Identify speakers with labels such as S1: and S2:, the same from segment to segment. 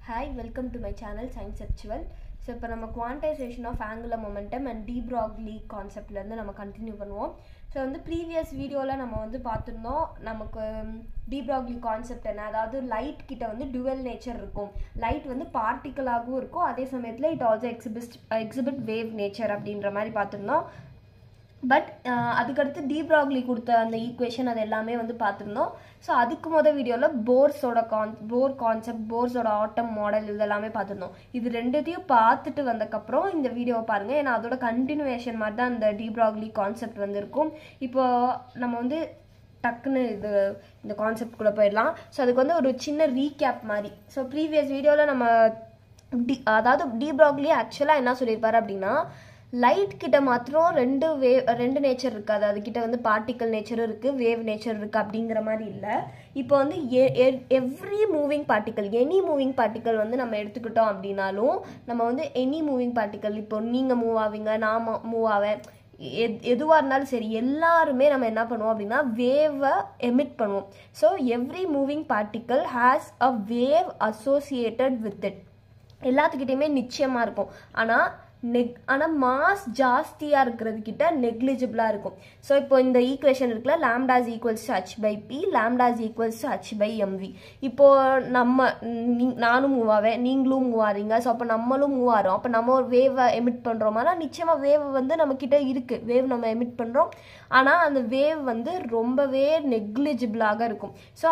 S1: Hi, welcome to my channel Science Actual. So இப்போ நம்ம quantization of angular momentum and de Broglie conceptல இருந்து நம்ம continue பண்ணுவோம். So வந்து ப்ரீவியஸ் வீடியோவில் நம்ம வந்து பார்த்துருந்தோம் நமக்கு de Broglie கான்செப்ட் என்ன, அதாவது லைட் கிட்ட வந்து டுவெல் நேச்சர் இருக்கும். லைட் வந்து பார்ட்டிக்கலாகவும் இருக்கும், அதே சமயத்தில் it also exhibit wave nature அப்படின்ற மாதிரி பார்த்துருந்தோம். பட் அதுக்கடுத்து de Broglie கொடுத்த அந்த ஈக்குவேஷன் அது எல்லாமே வந்து பார்த்துருந்தோம். ஸோ அதுக்கு முதல் வீடியோவில் போர் கான்செப்ட், போர்ஸோட ஆட்டம் மாடல் இதெல்லாமே பார்த்துருந்தோம். இது ரெண்டுத்தையும் பார்த்துட்டு வந்ததுக்கப்புறம் இந்த வீடியோவை பாருங்கள், ஏன்னா அதோட கண்டினியூவேஷன் மாதிரி தான் இந்த de Broglie கான்செப்ட் வந்து இருக்கும். இப்போ நம்ம வந்து டக்குன்னு இந்த கான்செப்ட்குள்ளே போயிடலாம். ஸோ அதுக்கு வந்து ஒரு சின்ன ரீகேப் மாதிரி. ஸோ ப்ரீவியஸ் வீடியோவில் நம்ம அதாவது de Broglie ஆக்சுவலாக என்ன சொல்லியிருப்பாரு அப்படின்னா, லைட் கிட்ட மாத்திரம் ரெண்டு நேச்சர் இருக்காது, அதுக்கிட்ட வந்து பார்ட்டிக்கல் நேச்சரும் இருக்குது, வேவ் நேச்சர் இருக்குது அப்படிங்கிற மாதிரி இல்லை. இப்போ வந்து every moving particle, any moving particle வந்து நம்ம எடுத்துக்கிட்டோம் அப்படின்னாலும் நம்ம வந்து எனி மூவிங் பார்ட்டிக்கல், இப்போ நீங்கள் மூவ் ஆவீங்க, நான் மூவ் ஆவேன், எதுவாக இருந்தாலும் சரி, எல்லாருமே நம்ம என்ன பண்ணுவோம் அப்படின்னா வேவை எமிட் பண்ணுவோம். So every moving particle has a wave associated with it. எல்லாத்துக்கிட்டையுமே நிச்சயமாக இருக்கும். ஆனால் மாஸ் ஜாஸ்தியாக இருக்கிறது கிட்ட நெக்லிஜிபிளாக இருக்கும். ஸோ இப்போ இந்த ஈக்குவேஷன் இருக்குல்ல, lambda is equals to h by p, lambda is equals to h by mv. இப்போது நானும் மூவ் ஆவேன், நீங்களும் மூவ் ஆறீங்க, ஸோ அப்போ நம்மளும் மூவ் ஆகிறோம். அப்போ நம்ம ஒரு வேவை எமிட் பண்ணுறோம்னா நிச்சயமாக வேவ் வந்து நம்மக்கிட்ட இருக்குது, வேவ் நம்ம எமிட் பண்ணுறோம். ஆனால் அந்த வேவ் வந்து ரொம்பவே நெக்லிஜிபிளாக இருக்கும். ஸோ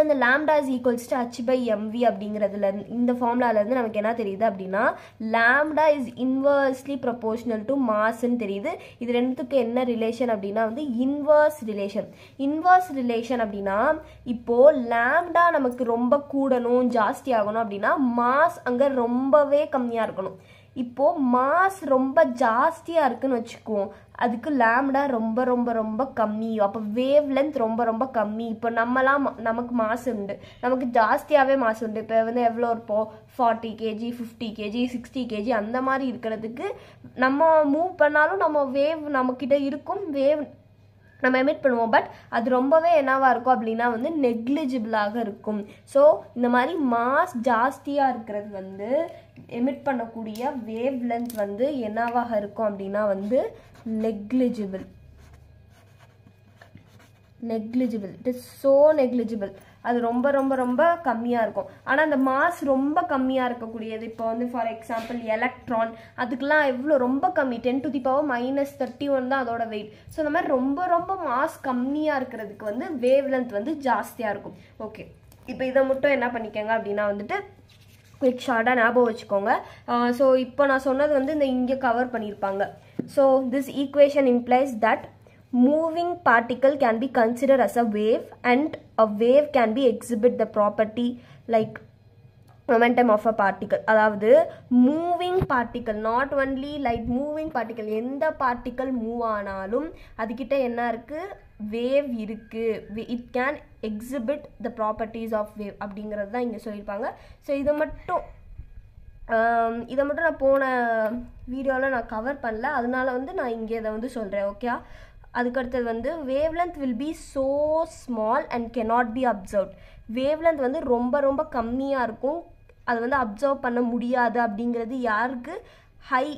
S1: இந்த lambda is equals to h by mv அப்படிங்கிறதுல இந்த ஃபார்முலாலேருந்து நமக்கு என்ன தெரியுது அப்படின்னா, lambda is inversely proportional to மாஸ்ன்னு தெரியுது. இது ரெண்டுத்துக்கு என்ன ரிலேஷன் அப்படின்னா வந்து இன்வர்ஸ் ரிலேஷன் அப்படின்னா, இப்போது லாம்டா நமக்கு ரொம்ப கூடணும், ஜாஸ்தி ஆகணும் அப்படின்னா மாஸ் அங்கே ரொம்பவே கம்மியாக இருக்கணும். இப்போது மாஸ் ரொம்ப ஜாஸ்தியாக இருக்குன்னு வச்சுக்குவோம், அதுக்கு லாம்டா ரொம்ப ரொம்ப ரொம்ப கம்மி, அப்போ வேவ் லென்த் ரொம்ப ரொம்ப கம்மி. இப்போ நமக்கு மாஸ் உண்டு, நமக்கு ஜாஸ்தியாகவே மாஸ் உண்டு. இப்போ வந்து எவ்வளோ இருப்போம், 40 kg, 50 kg, 60 kg அந்த மாதிரி இருக்கிறதுக்கு நம்ம மூவ் பண்ணாலும் நம்ம வேவ் நம்மக்கிட்ட இருக்கும், வேவ் நம்ம எமிட் பண்ணுவோம். பட் அது ரொம்பவே என்னவாக இருக்கும் அப்படின்னா வந்து நெக்லிஜிபிளாக இருக்கும். ஸோ இந்த மாதிரி மாஸ் ஜாஸ்தியாக இருக்கிறது வந்து எமிட் பண்ணக்கூடிய வேவ் லென்த் வந்து என்னவாக இருக்கும் அப்படின்னா வந்து negligible. It is so negligible. அது ரொம்ப ரொம்ப ரொம்ப கம்மியாக இருக்கும். ஆனால் அந்த மாஸ் ரொம்ப கம்மியாக இருக்கக்கூடியது, இப்போ வந்து ஃபார் எக்ஸாம்பிள் எலக்ட்ரான், அதுக்கெல்லாம் எவ்வளோ ரொம்ப கம்மி, 10 to the power -31 தான் அதோட வெயிட். ஸோ இந்த மாதிரி ரொம்ப ரொம்ப மாஸ் கம்மியாக இருக்கிறதுக்கு வந்து வேவ் லென்த் வந்து ஜாஸ்தியாக இருக்கும். ஓகே, இப்போ இதை மட்டும் என்ன பண்ணிக்கோங்க அப்படின்னா வந்துட்டு குயிக் ஷார்ட்டாக ஞாபகம் வச்சுக்கோங்க. ஸோ இப்போ நான் சொன்னது வந்து இந்த இங்கே கவர் பண்ணியிருப்பாங்க. So this equation implies that moving particle can be considered as a wave, and a wave can be exhibit the property like momentum of a particle. அதாவது moving particle, not only light, moving particle, எந்த particle move ஆனாலும் அதுக்கிட்ட என்ன இருக்குது, wave இருக்குது, it can exhibit the properties of wave அப்படிங்கிறது தான் இங்கே சொல்லியிருப்பாங்க. ஸோ இதை மட்டும் நான் போன வீடியோவில் நான் கவர் பண்ணல, அதனால வந்து நான் இங்கே இதை வந்து சொல்கிறேன். ஓகே, அதுக்கடுத்தது வந்து wave length will be so small and cannot be observed. Wave length வந்து ரொம்ப ரொம்ப கம்மியாக இருக்கும், அது வந்து அப்சர்வ் பண்ண முடியாது. அப்படிங்கிறது யாருக்கு,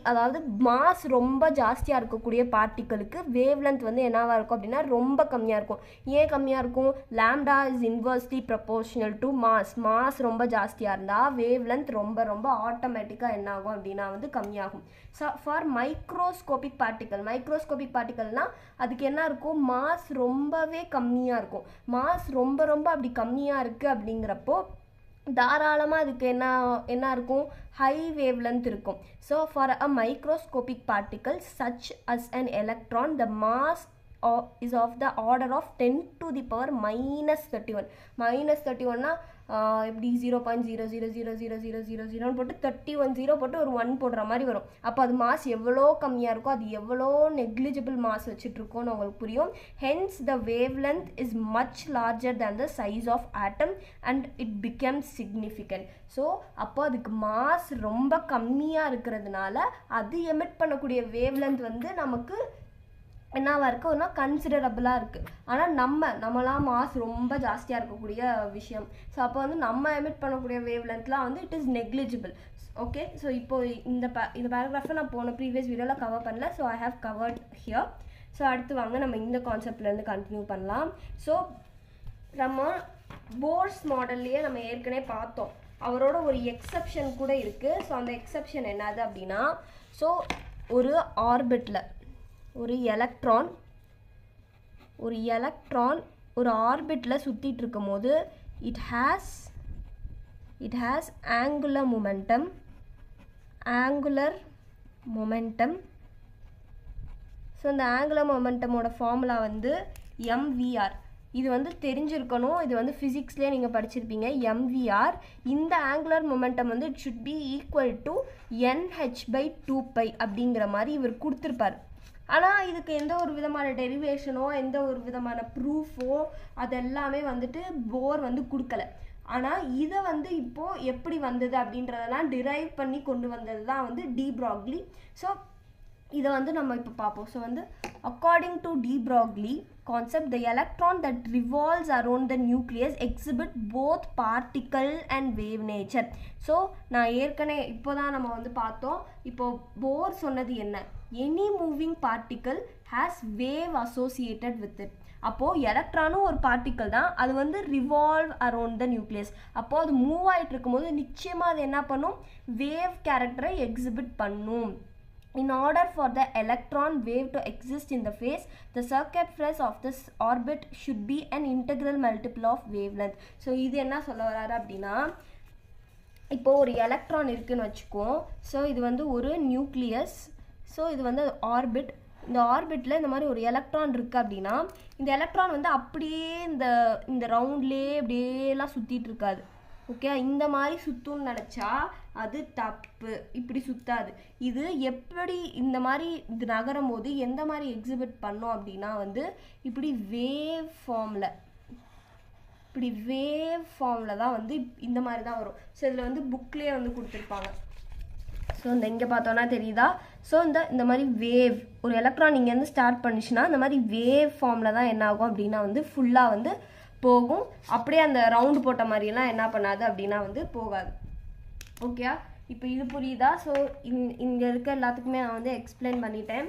S1: அதாவது மாஸ் ரொம்ப ஜாஸ்தியாக இருக்கக்கூடிய பார்ட்டிகளுக்கு வேவ் லென்த் வந்து என்னவாக இருக்கும் அப்படின்னா ரொம்ப கம்மியாக இருக்கும். ஏன் கம்மியாக இருக்கும், lambda is inversely proportional to mass ரொம்ப ஜாஸ்தியாக இருந்தால் வேவ் லென்த் ரொம்ப ரொம்ப ஆட்டோமேட்டிக்காக என்ன ஆகும் அப்படின்னா வந்து கம்மியாகும். ஸோ ஃபார் மைக்ரோஸ்கோபிக் பார்ட்டிக்கல்னால் அதுக்கு என்ன இருக்கும், மாஸ் ரொம்பவே கம்மியாக இருக்கும். மாஸ் ரொம்ப ரொம்ப அப்படி கம்மியாக இருக்குது அப்படிங்கிறப்போ தாராளமாக அதுக்கு என்ன இருக்கும், ஹை வேவ் லென்த் இருக்கும். So for a microscopic particle such as an electron, the mass is of the order of 10 to the power -31. -31னா எப்படி 0.000000 போட்டு 31 0 போட்டு ஒரு 1 போடுற மாதிரி வரும். அப்போ அது மாஸ் எவ்வளோ கம்மியாக இருக்கும், அது எவ்வளோ நெக்லிஜிபிள் மாஸ் வச்சுட்ருக்கோன்னு உங்களுக்கு புரியும். Hence the wavelength is much larger than the size of atom and it becomes significant. So அப்போ அதுக்கு மாஸ் ரொம்ப கம்மியாக இருக்கிறதுனால அது எமிட் பண்ணக்கூடிய வேவ் லென்த் வந்து நமக்கு என்னவா இருக்குன்னா கன்சிடரபிளாக இருக்குது. ஆனால் நம்மளாம் மாஸ் ரொம்ப ஜாஸ்தியாக இருக்கக்கூடிய விஷயம். ஸோ அப்போ வந்து நம்ம எமிட் பண்ணக்கூடிய வேவ் லென்த்லாம் வந்து it is negligible. Okay, so இப்போ இந்த பேராகிராஃபை நான் போன ப்ரீவியஸ் வீடியோவில் கவர் பண்ணல. So I have covered here. So அடுத்து வாங்க நம்ம இந்த கான்செப்ட்லேருந்து கண்டினியூ பண்ணலாம். ஸோ நம்ம போர்ஸ் மாடல்லையே நம்ம ஏற்கனவே பார்த்தோம், அவரோட ஒரு எக்ஸப்ஷன் கூட இருக்குது. ஸோ அந்த எக்ஸப்ஷன் என்னது அப்படின்னா, ஸோ ஒரு ஆர்பிட்டில் ஒரு எலக்ட்ரான் ஒரு ஆர்பிட்டில் சுற்றிட்டு இருக்கும் போது it has angular momentum. So இந்த ஆங்குலர் மொமெண்டமோட ஃபார்முலா வந்து mvr. இது வந்து தெரிஞ்சிருக்கணும், இது வந்து ஃபிசிக்ஸ்லேயே நீங்கள் படிச்சிருப்பீங்க. mvr இந்த ஆங்குலர் மொமெண்டம் வந்து it should be equal to nh/2π அப்படிங்கிற மாதிரி இவர் கொடுத்துருப்பார். ஆனால் இதுக்கு எந்த ஒரு விதமான டெரிவேஷனோ எந்த ஒரு விதமான ப்ரூஃபோ அதெல்லாமே வந்துட்டு போர் வந்து கொடுக்கல. ஆனால் இதை வந்து இப்போது எப்படி வந்தது அப்படின்றதெல்லாம் டிரைவ் பண்ணி கொண்டு வந்தது தான் வந்து டி ப்ராக்லி. ஸோ இதை வந்து நம்ம இப்போ பார்ப்போம். ஸோ வந்து according to de Broglie concept, the electron that revolves around the nucleus exhibit both particle and wave nature. So நான் ஏற்கனவே இப்போ தான் நம்ம வந்து பார்த்தோம். இப்போ போர் சொன்னது என்ன, any moving particle has wave associated with it. அப்போது எலக்ட்ரானும் ஒரு பார்ட்டிக்கல் தான், அது வந்து ரிவால்வ் அரௌண்ட் த நியூக்ளியஸ். அப்போது அது மூவ் ஆகிட்டு இருக்கும்போது நிச்சயமாக அது என்ன பண்ணும், வேவ் கேரக்டரை எக்ஸிபிட் பண்ணும். In order for the electron wave to exist in the phase, the circumference of this orbit should be an integral multiple of wavelength. So இது என்ன சொல்ல வராரு அப்படின்னா, இப்போ ஒரு எலக்ட்ரான் இருக்குன்னு வச்சுக்கோ. ஸோ இது வந்து ஒரு நியூக்ளியஸ். ஸோ இது வந்து ஆர்பிட். இந்த ஆர்பிட்டில் இந்த மாதிரி ஒரு எலக்ட்ரான் இருக்குது அப்படின்னா, இந்த எலக்ட்ரான் வந்து அப்படியே இந்த ரவுண்ட்லேயே அப்படியேலாம் சுற்றிட்டு இருக்காது. ஓகே, இந்த மாதிரி சுற்றுன்னு நினச்சா அது தப்பு, இப்படி சுற்றாது. இது எப்படி இந்த மாதிரி இது நகரும் போது எந்த மாதிரி எக்ஸிபிட் பண்ணோம் அப்படின்னா வந்து இப்படி வேவ் ஃபார்மில் தான் வந்து இந்த மாதிரி தான் வரும். ஸோ இதில் வந்து புக்லேயே வந்து கொடுத்துருப்பாங்க. ஸோ இந்த இங்கே பார்த்தோன்னா தெரியுதா. ஸோ இந்த மாதிரி வேவ் ஒரு எலக்ட்ரான் இங்கேருந்து ஸ்டார்ட் பண்ணிச்சுன்னா இந்த மாதிரி வேவ் ஃபார்மில் தான் என்ன ஆகும் அப்படின்னா வந்து ஃபுல்லாக வந்து போகும். அப்படியே அந்த ரவுண்டு போட்ட மாதிரிலாம் என்ன பண்ணாது அப்படின்னா வந்து போகாது. ஓகேயா, இப்போ இது புரியுதா. ஸோ இங்கே இருக்க எல்லாத்துக்குமே நான் வந்து எக்ஸ்பிளைன் பண்ணிட்டேன்.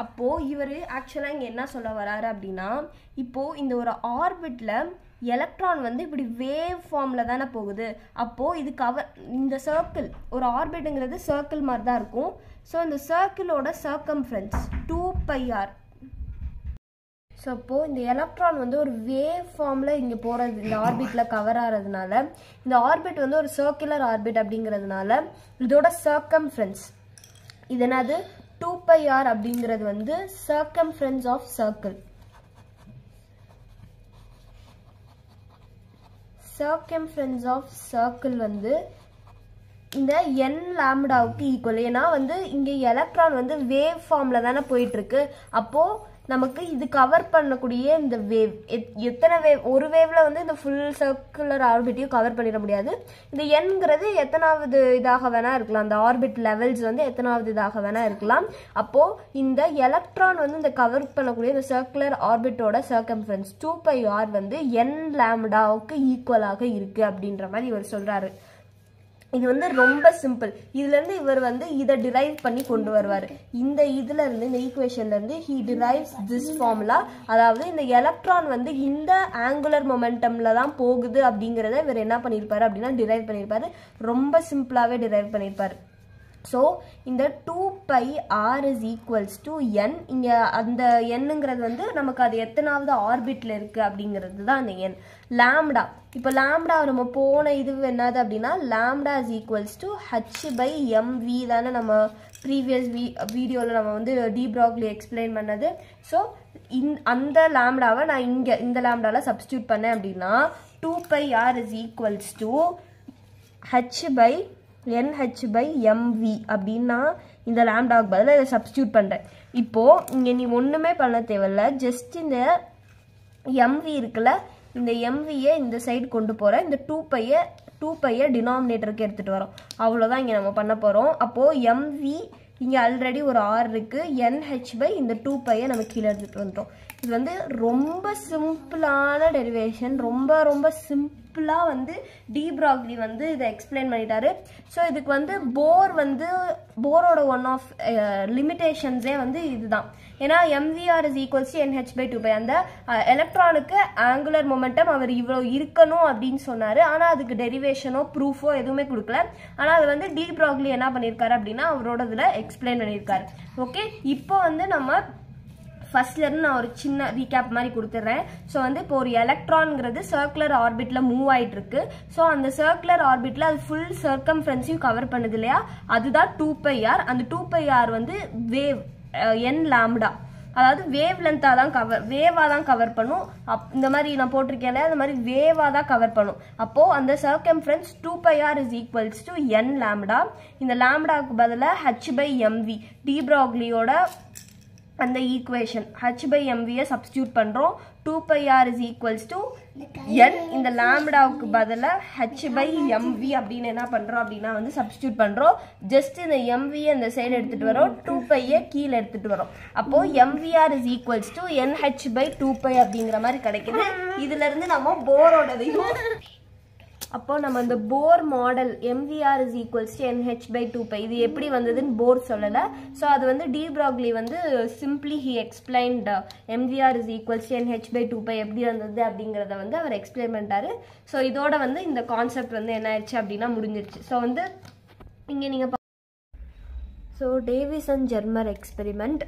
S1: அப்போது இவர் ஆக்சுவலாக இங்கே என்ன சொல்ல வராரு அப்படின்னா, இப்போது இந்த ஒரு ஆர்பிட்டில் எலக்ட்ரான் வந்து இப்படி வேவ் ஃபார்மில் தானே போகுது. அப்போது இது இந்த சர்க்கிள், ஒரு ஆர்பிட்டுங்கிறது சர்க்கிள் மாதிரி தான் இருக்கும். ஸோ இந்த சர்க்கிளோட சர்க்கம்ஃபரன்ஸ் 2πr. ஸோ அப்போது இந்த எலக்ட்ரான் வந்து ஒரு வேவ் ஃபார்மில் இங்கே போகிறது, இந்த ஆர்பிட்டில் கவர் ஆகிறதுனால, இந்த ஆர்பிட் வந்து ஒரு சர்க்குலர் ஆர்பிட் அப்படிங்கிறதுனால இதோட சர்க்கம்ஃபரன்ஸ் இது என்னது 2πr அப்படிங்கிறது வந்து circumference of circle. Circumference of circle வந்து இந்த n லாம்டாவுக்கு ஈக்குவல். ஏன்னா வந்து இங்கே எலக்ட்ரான் வந்து வேவ் ஃபார்மில் தானே போயிட்டுருக்கு. அப்போது நமக்கு இது கவர் பண்ணக்கூடிய இந்த வேவ் எத்தனை வேவ், ஒரு வேவ்ல வந்து இந்த ஃபுல் சர்க்குலர் ஆர்பிட்டையும் கவர் பண்ணிட முடியாது. இந்த என்கிறது எத்தனாவது இதாக வேணா இருக்கலாம், அந்த ஆர்பிட் லெவல்ஸ் வந்து எத்தனாவது இதாக வேணா இருக்கலாம். அப்போ இந்த எலக்ட்ரான் வந்து இந்த கவர் பண்ணக்கூடிய இந்த சர்க்குலர் ஆர்பிட்டோட சர்க்கம்ஃபரன்ஸ் 2πr வந்து n லாம்டாவுக்கு ஈக்குவலாக இருக்கு அப்படின்ற மாதிரி இவர் சொல்றாரு. இது வந்து ரொம்ப சிம்பிள். இதுலேருந்து இவர் வந்து இதை டிரைவ் பண்ணி கொண்டு வருவார். இந்த இதுலேருந்து இந்த ஈக்குவேஷன்லேருந்து ஹீ டிரைவ்ஸ் திஸ் ஃபார்முலா. அதாவது இந்த எலக்ட்ரான் வந்து இந்த ஆங்குலர் மொமெண்டமில் தான் போகுது அப்படிங்கிறத இவர் என்ன பண்ணியிருப்பார் அப்படின்னா டிரைவ் பண்ணியிருப்பார். ரொம்ப சிம்பிளாகவே டிரைவ் பண்ணியிருப்பார். ஸோ இந்த 2πr is equals to n. இங்கே அந்த என்னங்கிறது வந்து நமக்கு அது எத்தனாவது ஆர்பிட்டில் இருக்குது அப்படிங்கிறது தான் அந்த n. லாம்டா, இப்போ லாம்டா நம்ம போன இது என்னது அப்படின்னா lambda is equals to h/mv தானே நம்ம ப்ரீவியஸ் வீடியோவில் நம்ம வந்து டி ப்ராக்லி எக்ஸ்பிளைன் பண்ணது. ஸோ அந்த லாம்டாவை நான் இங்கே இந்த லாம்டாவில் சப்ஸ்டியூட் பண்ணேன் அப்படின்னா 2πr is equals to nh/mv அப்படின்னா இந்த லாம்டாவுக்கு பதிலாக இதை சப்ஸ்டியூட் பண்ணுறேன். இப்போது இங்கே நீ ஒன்றுமே பண்ண தேவையில்ல, ஜஸ்ட் இந்த mv இருக்குல்ல, இந்த mvயை இந்த சைடு கொண்டு போகிறேன், இந்த 2πயை டினாமினேட்டருக்கு எடுத்துகிட்டு வரோம். அவ்வளோதான் இங்கே நம்ம பண்ண போகிறோம். அப்போது mv இங்கே ஆல்ரெடி ஒரு ஆர் இருக்குது, NH பை இந்த 2π நம்ம கீழே எடுத்துகிட்டு வந்துட்டோம். இது வந்து ரொம்ப சிம்பிளான டெரிவேஷன், ரொம்ப ரொம்ப சிம்பிளாக வந்து டி ப்ராக்லி வந்து இதை எக்ஸ்பிளைன் பண்ணிட்டாரு. ஸோ இதுக்கு வந்து போரோட ஒன் ஆஃப் லிமிட்டேஷன்ஸே வந்து இதுதான். ஏன்னா MVR is equals to NH by 2π. அந்த எலக்ட்ரானுக்கு ஆங்குலர் மொமெண்டம் அவர் இவ்வளோ இருக்கணும் அப்படின்னு சொன்னார். ஆனால் அதுக்கு டெரிவேஷனோ ப்ரூஃபோ எதுவுமே கொடுக்கல. ஆனால் அது வந்து டி ப்ராக்லி என்ன பண்ணியிருக்காரு அப்படின்னா அவரோட இதில் எக்ஸ்பிளைன் பண்ணியிருக்காரு. ஓகே, இப்போ வந்து நம்ம ஃபர்ஸ்ட்லேருந்து நான் ஒரு சின்ன ரீகேப் மாதிரி கொடுத்துட்றேன். ஸோ வந்து இப்போ ஒரு எலக்ட்ரான்ங்கிறது சர்க்குலர் ஆர்பிட்டில் மூவ் ஆகிட்டு இருக்கு. ஸோ அந்த சர்க்குலர் ஆர்பிட்டில் அது ஃபுல் சர்க்கம்ஃபரன்ஸையும் கவர் பண்ணுது இல்லையா, அதுதான் 2πr. அந்த 2πr வந்து வேவ் n லாம்டா, அதாவது வேவ் லென்த்தாக தான் வேவாக தான் கவர் பண்ணும். இந்த மாதிரி நான் போட்டிருக்கேன், அந்த மாதிரி வேவாக தான் கவர் பண்ணும். அப்போது அந்த circumference 2πr is equals to n lambda. இந்த லாம்டாவுக்கு பதிலாக h/mv டி ப்ராக்லியோட அந்த ஈக்குவேஷன் h/mv சப்ஸ்டியூட் பண்ணுறோம். 2πr is equals to n. இந்த லாம்டாவுக்கு பதிலாக h/mv அப்படின்னு என்ன பண்ணுறோம் அப்படின்னா வந்து சப்ஸ்டியூட் பண்ணுறோம். ஜஸ்ட் இந்த mv இந்த சைடு எடுத்துகிட்டு வரோம், 2π கீழே எடுத்துகிட்டு வரோம். அப்போது MVR is equals to NH/2π அப்படிங்கிற மாதிரி கிடைக்குது. இதுலேருந்து நம்ம போரோடதையும் அப்போ நம்ம இந்த போர் model MVR is equals to NH/2π இது எப்படி வந்ததுன்னு போர் சொல்லலை. ஸோ அது வந்து டி ப்ராக்லி வந்து simply he explained MVR is equals to NH/2π எப்படி வந்தது அப்படிங்கிறத வந்து அவர் எக்ஸ்பிளைன் பண்ணிட்டாரு. ஸோ இதோட வந்து இந்த கான்செப்ட் வந்து என்ன ஆயிடுச்சு அப்படின்னா முடிஞ்சிருச்சு. ஸோ வந்து இங்கே நீங்கள் டேவிஸ் அண்ட் ஜெர்மர் எக்ஸ்பெரிமெண்ட்.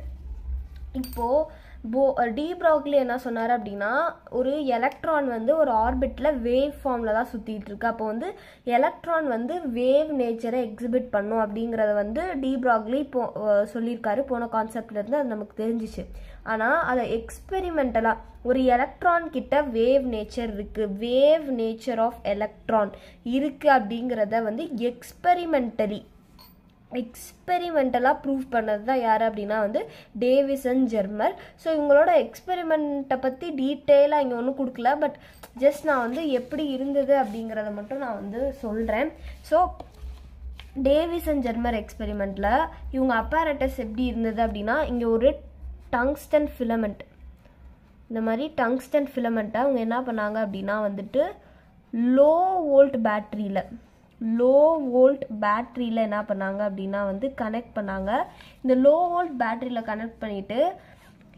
S1: இப்போது டி ப்ராக்லி என்ன சொன்னார் அப்படின்னா ஒரு எலக்ட்ரான் வந்து ஒரு ஆர்பிட்டில் வேவ் ஃபார்மில் தான் சுற்றிட்டு இருக்கு. அப்போ வந்து எலக்ட்ரான் வந்து வேவ் நேச்சரை எக்ஸிபிட் பண்ணும் அப்படிங்கிறத வந்து டி ப்ராக்லி சொல்லியிருக்காரு. போன கான்செப்ட்லேருந்து அது நமக்கு தெரிஞ்சிச்சு. ஆனால் அதை எக்ஸ்பெரிமெண்டலாக ஒரு எலக்ட்ரான் கிட்ட வேவ் நேச்சர் இருக்குது, வேவ் நேச்சர் ஆஃப் எலக்ட்ரான் இருக்குது அப்படிங்கிறத வந்து எக்ஸ்பெரிமெண்டலாக ப்ரூவ் பண்ணது தான் யார் அப்படின்னா வந்து டேவிஸ் அண்ட் ஜெர்மர். ஸோ இவங்களோட எக்ஸ்பெரிமெண்ட்டை பற்றி டீட்டெயிலாக இங்கே ஒன்றும் கொடுக்கல, பட் ஜஸ்ட் நான் வந்து எப்படி இருந்தது அப்படிங்கிறத மட்டும் நான் வந்து சொல்கிறேன். ஸோ டேவிஸ் அண்ட் ஜெர்மர் எக்ஸ்பெரிமெண்ட்டில் இவங்க அப்பாரட்டஸ் எப்படி இருந்தது அப்படின்னா இங்கே ஒரு டங்ஸ்டன் ஃபிலமெண்ட், இந்த மாதிரி டங்ஸ்டன் ஃபிலமெண்ட்டை அவங்க என்ன பண்ணாங்க அப்படின்னா வந்துட்டு லோ வோல்ட் பேட்டரியில் என்ன பண்ணாங்க அப்படின்னா வந்து கனெக்ட் பண்ணாங்க. இந்த லோ வோல்ட் பேட்டரியில் கனெக்ட் பண்ணிவிட்டு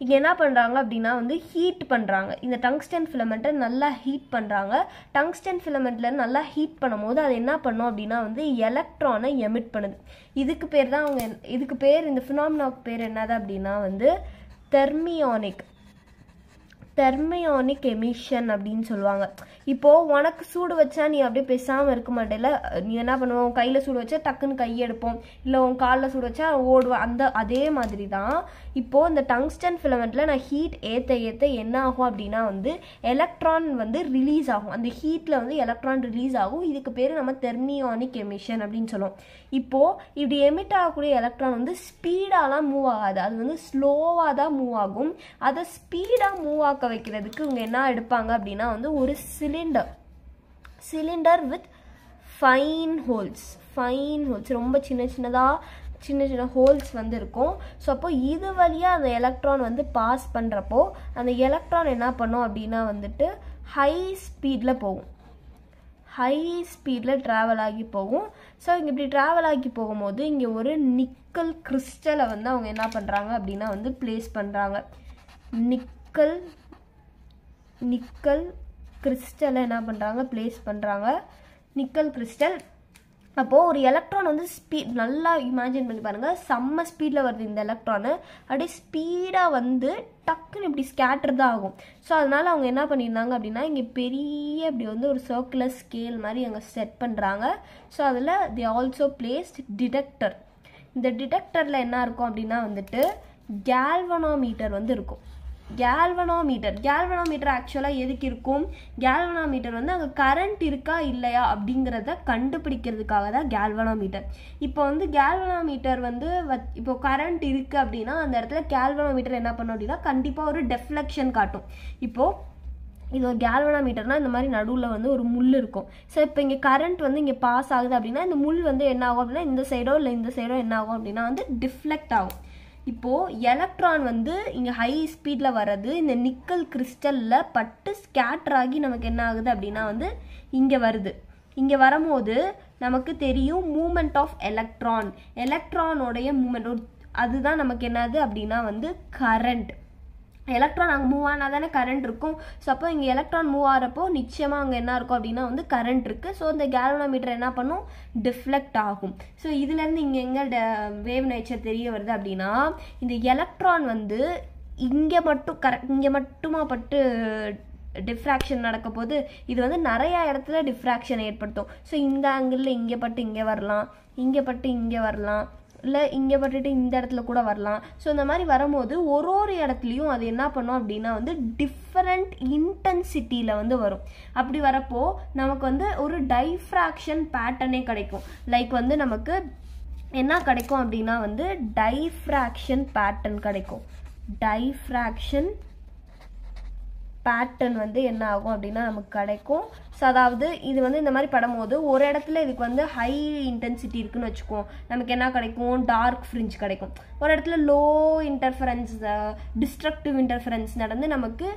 S1: இங்கே என்ன பண்ணுறாங்க அப்படின்னா வந்து ஹீட் பண்ணுறாங்க. இந்த டங்ஸ்டன் ஃபிலமெண்ட்டை நல்லா ஹீட் பண்ணுறாங்க. டங்ஸ்டன் ஃபிலமெண்ட்டில் நல்லா ஹீட் பண்ணும் போது அது என்ன பண்ணும் அப்படின்னா வந்து எலக்ட்ரானை எமிட் பண்ணுது. இதுக்கு பேர் இந்த ஃபினாமினாவுக்கு பேர் என்னது அப்படின்னா வந்து தெர்மியானிக் எமிஷன் அப்படின்னு சொல்லுவாங்க. இப்போது உனக்கு சூடு வச்சா நீ அப்படியே பேசாமல் இருக்க மாட்டேல, நீ என்ன பண்ணுவோம், உன் கையில் சூடு வச்சா டக்குன்னு கையெடுப்போம், இல்லை உன் காலில் சூடு வச்சா ஓடுவோம். அதே மாதிரி தான் இப்போது இந்த டங்ஸ்டன் ஃபிலமெண்ட்டில் நான் ஹீட் ஏற்ற என்ன ஆகும் அப்படின்னா வந்து எலக்ட்ரான் வந்து ரிலீஸ் ஆகும். அந்த ஹீட்டில் வந்து எலக்ட்ரான் ரிலீஸ் ஆகும். இதுக்கு பேர் நம்ம தெர்மியானிக் எமிஷன் அப்படின்னு சொல்லுவோம். இப்போது இப்படி எமிட் ஆகக்கூடிய எலக்ட்ரான் வந்து ஸ்பீடாலாம் மூவ் ஆகாது, அது வந்து ஸ்லோவாக தான் மூவ் ஆகும். அதை ஸ்பீடாக மூவ் ஆக்க வைக்கிறதுக்கு இவங்க என்ன எடுப்பாங்க அப்படின்னா வந்து ஒரு சிலிண்டர் வித் ஃபைன் ஹோல்ஸ், ரொம்ப சின்ன ஹோல்ஸ் வந்து இருக்கும். ஸோ அப்போ இது வழியாக அந்த எலக்ட்ரான் வந்து பாஸ் பண்ணுறப்போ அந்த எலக்ட்ரான் என்ன பண்ணும் அப்படின்னா வந்துட்டு ஹை ஸ்பீடில் ட்ராவல் ஆகி போகும். ஸோ இங்கே இப்படி ட்ராவல் ஆகி போகும்போது இங்கே ஒரு நிக்கல் கிறிஸ்டலை வந்து அவங்க என்ன பண்ணுறாங்க அப்படின்னா வந்து பிளேஸ் பண்ணுறாங்க. நிக்கல் கிறிஸ்டலை என்ன பண்ணுறாங்க, பிளேஸ் பண்ணுறாங்க, நிக்கல் கிறிஸ்டல். அப்போது ஒரு எலக்ட்ரான் வந்து நல்லா இமேஜின் பண்ணி பாருங்கள், செம்ம ஸ்பீடில் வருது இந்த எலக்ட்ரானு, அப்படியே ஸ்பீடாக வந்து டக்குன்னு இப்படி ஸ்கேட்டர் தான் ஆகும். ஸோ அதனால் அவங்க என்ன பண்ணியிருந்தாங்க அப்படின்னா இங்கே பெரிய இப்படி வந்து ஒரு சர்க்குலர் ஸ்கேல் மாதிரி அங்கே செட் பண்ணுறாங்க. ஸோ அதில் தி ஆல்சோ பிளேஸ்ட் டிடெக்டர். இந்த டிடெக்டரில் என்ன இருக்கும் அப்படின்னா வந்துட்டு கேல்வனோமீட்டர் வந்து இருக்கும். கேல்வனோமீட்டர் ஆக்சுவலாக எதுக்கு இருக்கும், கேல்வனோமீட்டர் வந்து அங்கே கரண்ட் இருக்கா இல்லையா அப்படிங்கிறத கண்டுபிடிக்கிறதுக்காக தான் கேல்வனோமீட்டர். இப்போ வந்து கேல்வனோமீட்டர் வந்து இப்போ கரண்ட் இருக்குது அப்படின்னா அந்த இடத்துல கேல்வனோமீட்டர் என்ன பண்ணும் அப்படின்னா கண்டிப்பாக ஒரு டெஃப்ளெக்ஷன் காட்டும். இப்போது இது ஒரு கேல்வனாமீட்டர்னால் இந்த மாதிரி நடுவில் வந்து ஒரு முள் இருக்கும். ஸோ இப்போ இங்கே கரண்ட் வந்து இங்கே பாஸ் ஆகுது அப்படின்னா இந்த முள் வந்து என்ன ஆகும் அப்படின்னா இந்த சைடோ இல்லை இந்த சைடோ என்ன ஆகும் அப்படின்னா வந்து டிஃப்ளெக்ட் ஆகும். இப்போது எலக்ட்ரான் வந்து இங்கே ஹை ஸ்பீடில் வர்றது இந்த நிக்கல் கிறிஸ்டலில் பட்டு ஸ்கேட்டர் ஆகி நமக்கு என்ன ஆகுது அப்படின்னா வந்து இங்கே வருது. இங்கே வரும்போது நமக்கு தெரியும் மூமெண்ட் ஆஃப் எலக்ட்ரானோடைய மூமெண்ட் அதுதான் நமக்கு என்னது அப்படின்னா வந்து கரண்ட். எலக்ட்ரான் அங்கே மூவ் ஆனால் தானே கரண்ட் இருக்கும். ஸோ அப்போ இங்கே எலக்ட்ரான் மூவ் ஆகிறப்போ நிச்சயமாக அங்கே என்ன இருக்கும் அப்படின்னா வந்து கரண்ட் இருக்குது. ஸோ இந்த கேல்வனோமீட்டர் என்ன பண்ணும், டிஃப்ளெக்ட் ஆகும். ஸோ இதுலேருந்து இங்கே எங்கே வேவ் நேச்சர் தெரிய வருது அப்படின்னா இந்த எலக்ட்ரான் வந்து இங்கே மட்டுமா பட்டு டிஃப்ராக்ஷன் நடக்க போது இது வந்து நிறையா இடத்துல டிஃப்ராக்ஷன் ஏற்படுத்தும். ஸோ இந்த ஆங்கிளில் இங்கே பட்டு இங்கே வரலாம், இங்கே பட்டு இங்கே வரலாம், இல்லை இங்கே பட்டுட்டு இந்த இடத்துல கூட வரலாம். ஸோ இந்த மாதிரி வரும்போது ஒரு இடத்துலையும் அது என்ன பண்ணும் அப்படின்னா வந்து டிஃப்ரெண்ட் இன்டென்சிட்டியில் வந்து வரும். அப்படி வரப்போ நமக்கு வந்து ஒரு டைஃப்ராக்ஷன் பேட்டர்னே கிடைக்கும். லைக் வந்து நமக்கு என்ன கிடைக்கும் அப்படின்னா வந்து டைஃப்ராக்ஷன் பேட்டர்ன் கிடைக்கும். டைஃப்ராக்ஷன் பேட்டர்ன் வந்து என்ன ஆகும் அப்படின்னா நமக்கு கிடைக்கும். ஸோ அதாவது இது வந்து இந்த மாதிரி படும்போது ஒரு இடத்துல இதுக்கு வந்து ஹை இன்டென்சிட்டி இருக்குன்னு வச்சுக்குவோம், நமக்கு என்ன கிடைக்கும், டார்க் ஃப்ரிஞ்ச் கிடைக்கும். ஒரு இடத்துல லோ இன்டர்ஃபரன்ஸ் டிஸ்ட்ரக்டிவ் இன்டர்ஃபரன்ஸ் நடந்து நமக்கு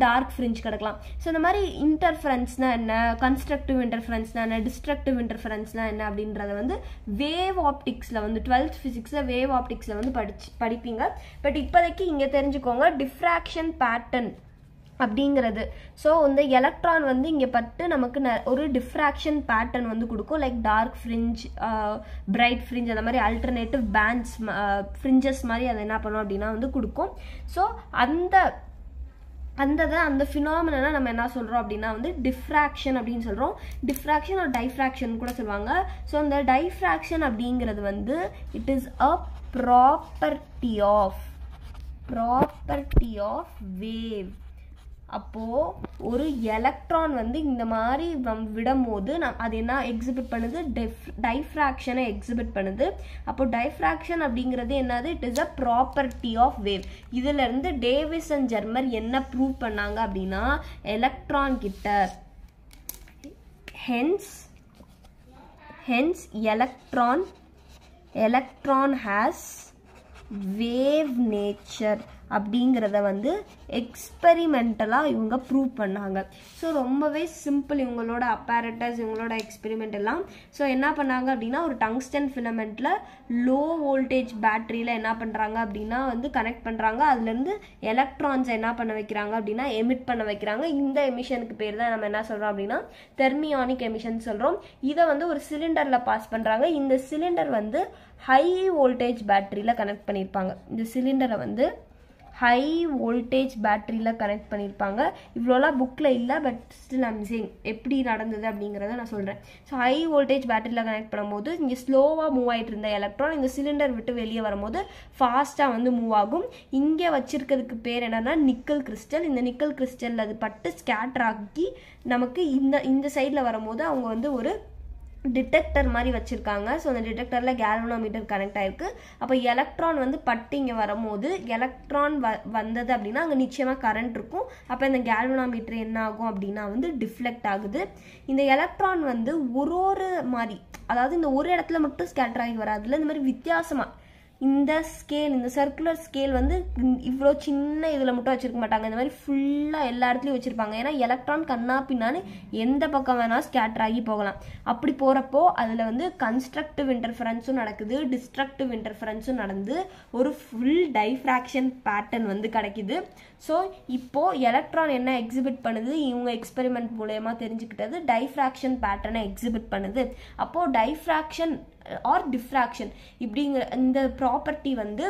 S1: டார்க் ஃப்ரிஞ்ச் கிடைக்கலாம். ஸோ இந்த மாதிரி இன்டர்ஃபரன்ஸ்னால் என்ன, கன்ஸ்ட்ரக்டிவ் இன்டர்ஃபரன்ஸ்னால் என்ன, டிஸ்ட்ரக்டிவ் இன்டர்ஃபரன்ஸ்னால் என்ன அப்படின்றத வந்து வேவ் ஆப்டிக்ஸில் வந்து 12th ஃபிசிக்ஸில் வேவ் ஆப்டிக்ஸில் வந்து படிப்பீங்க. பட் இப்போதைக்கு இங்கே தெரிஞ்சுக்கோங்க டிஃப்ராக்ஷன் பேட்டர்ன் அப்படிங்கிறது. ஸோ இந்த எலக்ட்ரான் வந்து இங்கே பட்டு நமக்கு ஒரு டிஃப்ராக்ஷன் பேட்டர்ன் வந்து கொடுக்கும். Like dark fringe, bright fringe, அந்த மாதிரி அல்டர்னேட்டிவ் பேண்ட்ஸ் ஃப்ரிஞ்சஸ் மாதிரி அதை என்ன பண்ணும் அப்படின்னா வந்து கொடுக்கும். ஸோ அந்த ஃபினாமினா நம்ம என்ன சொல்கிறோம் அப்படின்னா வந்து டிஃப்ராக்ஷன் அப்படின்னு சொல்கிறோம். டிஃப்ராக்ஷன் ஒரு டைஃப்ராக்ஷன் கூட சொல்லுவாங்க. ஸோ இந்த டைஃப்ராக்ஷன் அப்படிங்கிறது வந்து it is a property of wave. அப்போது ஒரு எலக்ட்ரான் வந்து இந்த மாதிரி விடும்போது அது என்ன எக்ஸிபிட் பண்ணுது, டைஃப்ராக்ஷனை எக்ஸிபிட் பண்ணுது. அப்போது டைஃப்ராக்ஷன் அப்படிங்கிறது என்னது, it is a property of wave. இதிலிருந்து டேவிஸ் அண்ட் ஜெர்மர் என்ன ப்ரூவ் பண்ணாங்க அப்படின்னா எலக்ட்ரான் கிட்ட hence electron has wave nature அப்படிங்கிறத வந்து எக்ஸ்பெரிமெண்டலாக இவங்க ப்ரூவ் பண்ணாங்க. ஸோ ரொம்பவே சிம்பிள் இவங்களோட அப்பேரட்டஸ், இவங்களோட எக்ஸ்பெரிமெண்ட் எல்லாம். ஸோ என்ன பண்ணாங்க அப்படின்னா ஒரு டங்ஸ்டன் ஃபிலமெண்ட்டில் லோ வோல்டேஜ் பேட்டரியில் என்ன பண்ணுறாங்க அப்படின்னா வந்து கனெக்ட் பண்ணுறாங்க. அதுலேருந்து எலக்ட்ரான்ஸை என்ன பண்ண வைக்கிறாங்க அப்படின்னா எமிட் பண்ண வைக்கிறாங்க. இந்த எமிஷனுக்கு பேர் தான் நம்ம என்ன சொல்கிறோம் அப்படின்னா தெர்மியானிக் எமிஷன் சொல்கிறோம். இதை வந்து ஒரு சிலிண்டரில் பாஸ் பண்ணுறாங்க. இந்த சிலிண்டர் வந்து ஹை வோல்டேஜ் பேட்டரியில் கனெக்ட் பண்ணியிருப்பாங்க. இந்த சிலிண்டரை வந்து ஹை வோல்டேஜ் பேட்டரியில் கனெக்ட் பண்ணியிருப்பாங்க. இவ்வளோலாம் புக்கில் இல்லை, பட் ஸ்டில் ஐம் சேயிங் எப்படி நடந்தது அப்படிங்கிறத நான் சொல்கிறேன். ஸோ ஹை வோல்டேஜ் பேட்டரியில் கனெக்ட் பண்ணும்போது இங்கே ஸ்லோவாக மூவ் ஆகிட்டு இருந்த எலக்ட்ரான் இந்த சிலிண்டர் விட்டு வெளியே வரும்போது ஃபாஸ்ட்டாக வந்து மூவ் ஆகும். இங்கே வச்சிருக்கிறதுக்கு பேர் என்னன்னா நிக்கல் கிறிஸ்டல். இந்த நிக்கல் கிறிஸ்டல் அது பட்டு ஸ்கேட்டர் ஆக்கி நமக்கு இந்த சைடில் வரும்போது அவங்க வந்து ஒரு டிடெக்டர் மாதிரி வச்சுருக்காங்க. ஸோ அந்த டிடெக்டரில் கேல்வனோமீட்டர் கனெக்ட் ஆகிருக்கு. அப்போ எலக்ட்ரான் வந்து பட்டு இங்கே வரும்போது எலக்ட்ரான் வந்தது அப்படின்னா அங்கே நிச்சயமாக கரண்ட் இருக்கும். அப்போ இந்த கேல்வனோமீட்டர் என்ன ஆகும் அப்படின்னா வந்து டிஃப்ளெக்ட் ஆகுது. இந்த எலக்ட்ரான் வந்து ஒரு மாதிரி, அதாவது இந்த ஒரு இடத்துல மட்டும் ஸ்கேட்டர் ஆகி வராதுல, இந்த மாதிரி வித்தியாசமாக இந்த சர்க்குலர் ஸ்கேல் வந்து இவ்வளோ சின்ன இதில் மட்டும் வச்சுருக்க மாட்டாங்க. இந்த மாதிரி ஃபுல்லாக எல்லா இடத்துலையும் வச்சுருப்பாங்க. ஏன்னா எலக்ட்ரான் கண்ணா பின்னான்னு எந்த பக்கம் வேணால் ஸ்கேட்டர் ஆகி போகலாம். அப்படி போகிறப்போ அதில் வந்து கன்ஸ்ட்ரக்டிவ் இன்டர்ஃபரன்ஸும் நடக்குது, டிஸ்ட்ரக்டிவ் இன்டர்ஃபரன்ஸும் நடந்து ஒரு ஃபுல் டைஃப்ராக்ஷன் பேட்டர்ன் வந்து கிடைக்குது. ஸோ இப்போது எலக்ட்ரான் என்ன எக்ஸிபிட் பண்ணுது, இவங்க எக்ஸ்பெரிமெண்ட் மூலயமா தெரிஞ்சுக்கிட்டது டைஃப்ராக்ஷன் பேட்டர்னை எக்ஸிபிட் பண்ணுது. அப்போது டைஃப்ராக்ஷன் ஆர் டிஃப்ராக்ஷன் இப்படிங்கிற இந்த ப்ராப்பர்ட்டி வந்து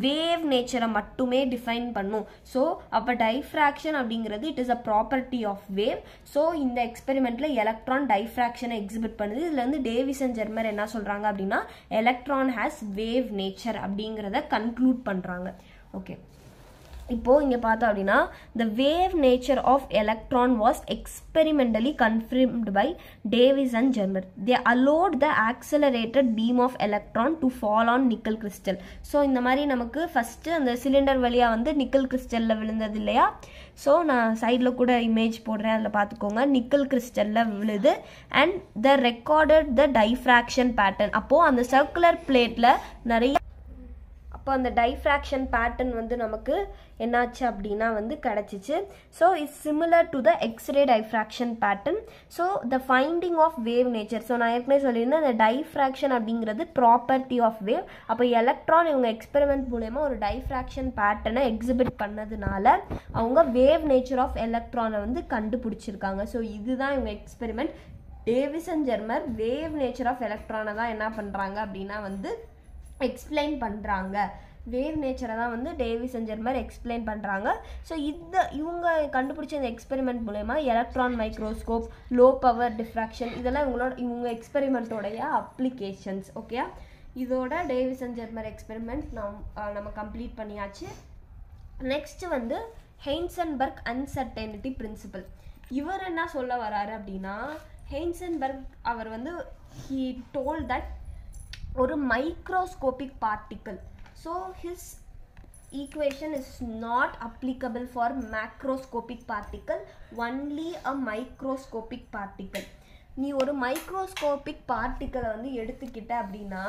S1: வேவ் நேச்சரை மட்டுமே டிஃபைன் பண்ணும். ஸோ அப்போ டைஃப்ராக்ஷன் அப்படிங்கிறது it is a property of wave. So இந்த எக்ஸ்பெரிமெண்ட்டில் எலக்ட்ரான் டைஃப்ராக்ஷனை எக்ஸிபிட் பண்ணுது. இதில் வந்து டேவிஸ் அண்ட் ஜெர்மர் என்ன சொல்கிறாங்க அப்படின்னா எலக்ட்ரான் ஹேஸ் வேவ் நேச்சர் அப்படிங்கிறத கன்க்ளூட் பண்ணுறாங்க. ஓகே, இப்போது இங்கே பார்த்தோம் அப்படின்னா the wave nature of electron was experimentally confirmed by Davis and Germer. They allowed the accelerated beam of electron to fall on nickel crystal. So இந்த மாதிரி நமக்கு first அந்த சிலிண்டர் வழியாக வந்து நிக்கல் கிறிஸ்டலில் விழுந்தது இல்லையா. ஸோ நான் சைடில் கூட இமேஜ் போடுறேன், அதில் பார்த்துக்கோங்க. நிக்கல் கிறிஸ்டலில் விழுது and the recorded the diffraction pattern. அப்போது அந்த சர்க்குலர் பிளேட்டில் நிறைய அப்போ அந்த டைஃப்ராக்ஷன் பேட்டர்ன் வந்து நமக்கு என்னாச்சு அப்படின்னா வந்து கிடச்சிச்சு. So it's similar to the X-ray diffraction pattern. So the finding of wave nature. So நான் ஏற்கனவே சொல்லியிருந்தேன் அந்த டைஃப்ராக்ஷன் அப்படிங்கிறது ப்ராப்பர்ட்டி ஆஃப் வேவ். அப்போ எலக்ட்ரான் இவங்க எக்ஸ்பெரிமெண்ட் மூலயமா ஒரு டைஃப்ராக்ஷன் பேட்டர்னை எக்ஸிபிட் பண்ணதுனால அவங்க வேவ் நேச்சர் ஆஃப் எலக்ட்ரானை வந்து கண்டுபிடிச்சிருக்காங்க. ஸோ இதுதான் இவங்க experiment. Davis and Germer wave nature of எலக்ட்ரானை தான் என்ன பண்ணுறாங்க அப்படின்னா வந்து எக்ஸ்பிளைன் பண்ணுறாங்க. வேவ் நேச்சரை தான் வந்து டேவிஸ் அண்ட் ஜெர்மர் எக்ஸ்பிளைன் பண்ணுறாங்க. ஸோ இவங்க கண்டுபிடிச்ச இந்த எக்ஸ்பெரிமெண்ட் மூலயமா electron microscope, low power diffraction, இதெல்லாம் இவங்க எக்ஸ்பெரிமெண்ட்டோடைய அப்ளிகேஷன்ஸ். ஓகே, இதோட டேவிஸ் அண்ட் ஜெர்மர் எக்ஸ்பெரிமெண்ட் நம்ம கம்ப்ளீட் பண்ணியாச்சு. நெக்ஸ்ட்டு வந்து ஹெய்ன்சன்பர்க் அன்சர்டனிட்டி பிரின்சிபல். இவர் என்ன சொல்ல வராரு அப்படின்னா, ஹெய்ன்சன்பர்க் அவர் வந்து he told that ஒரு microscopic particle. So his equation is not applicable for macroscopic particle, only a microscopic particle. நீ ஒரு மைக்ரோஸ்கோபிக் பார்ட்டிக்கலை வந்து எடுத்துக்கிட்ட அப்படின்னா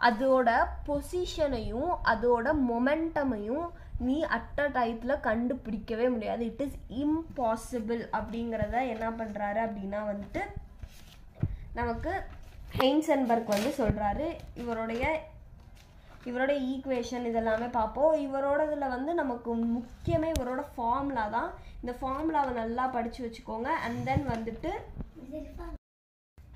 S1: அதோட பொசிஷனையும் அதோட மொமெண்டமையும் நீ அட் அ டயத்தில் கண்டுபிடிக்கவே முடியாது. இட் இஸ் இம்பாசிபிள் அப்படிங்கிறத என்ன பண்ணுறாரு அப்படின்னா வந்துட்டு நமக்கு ஹெய்ன்சன்பர்க் வந்து சொல்கிறாரு. இவரோட ஈக்குவேஷன் இதெல்லாமே பார்ப்போம். இவரோட இதில் வந்து நமக்கு முக்கியமே இவரோட ஃபார்முலா தான். இந்த ஃபார்முலாவை நல்லா படித்து வச்சுக்கோங்க. அண்ட் தென் வந்துட்டு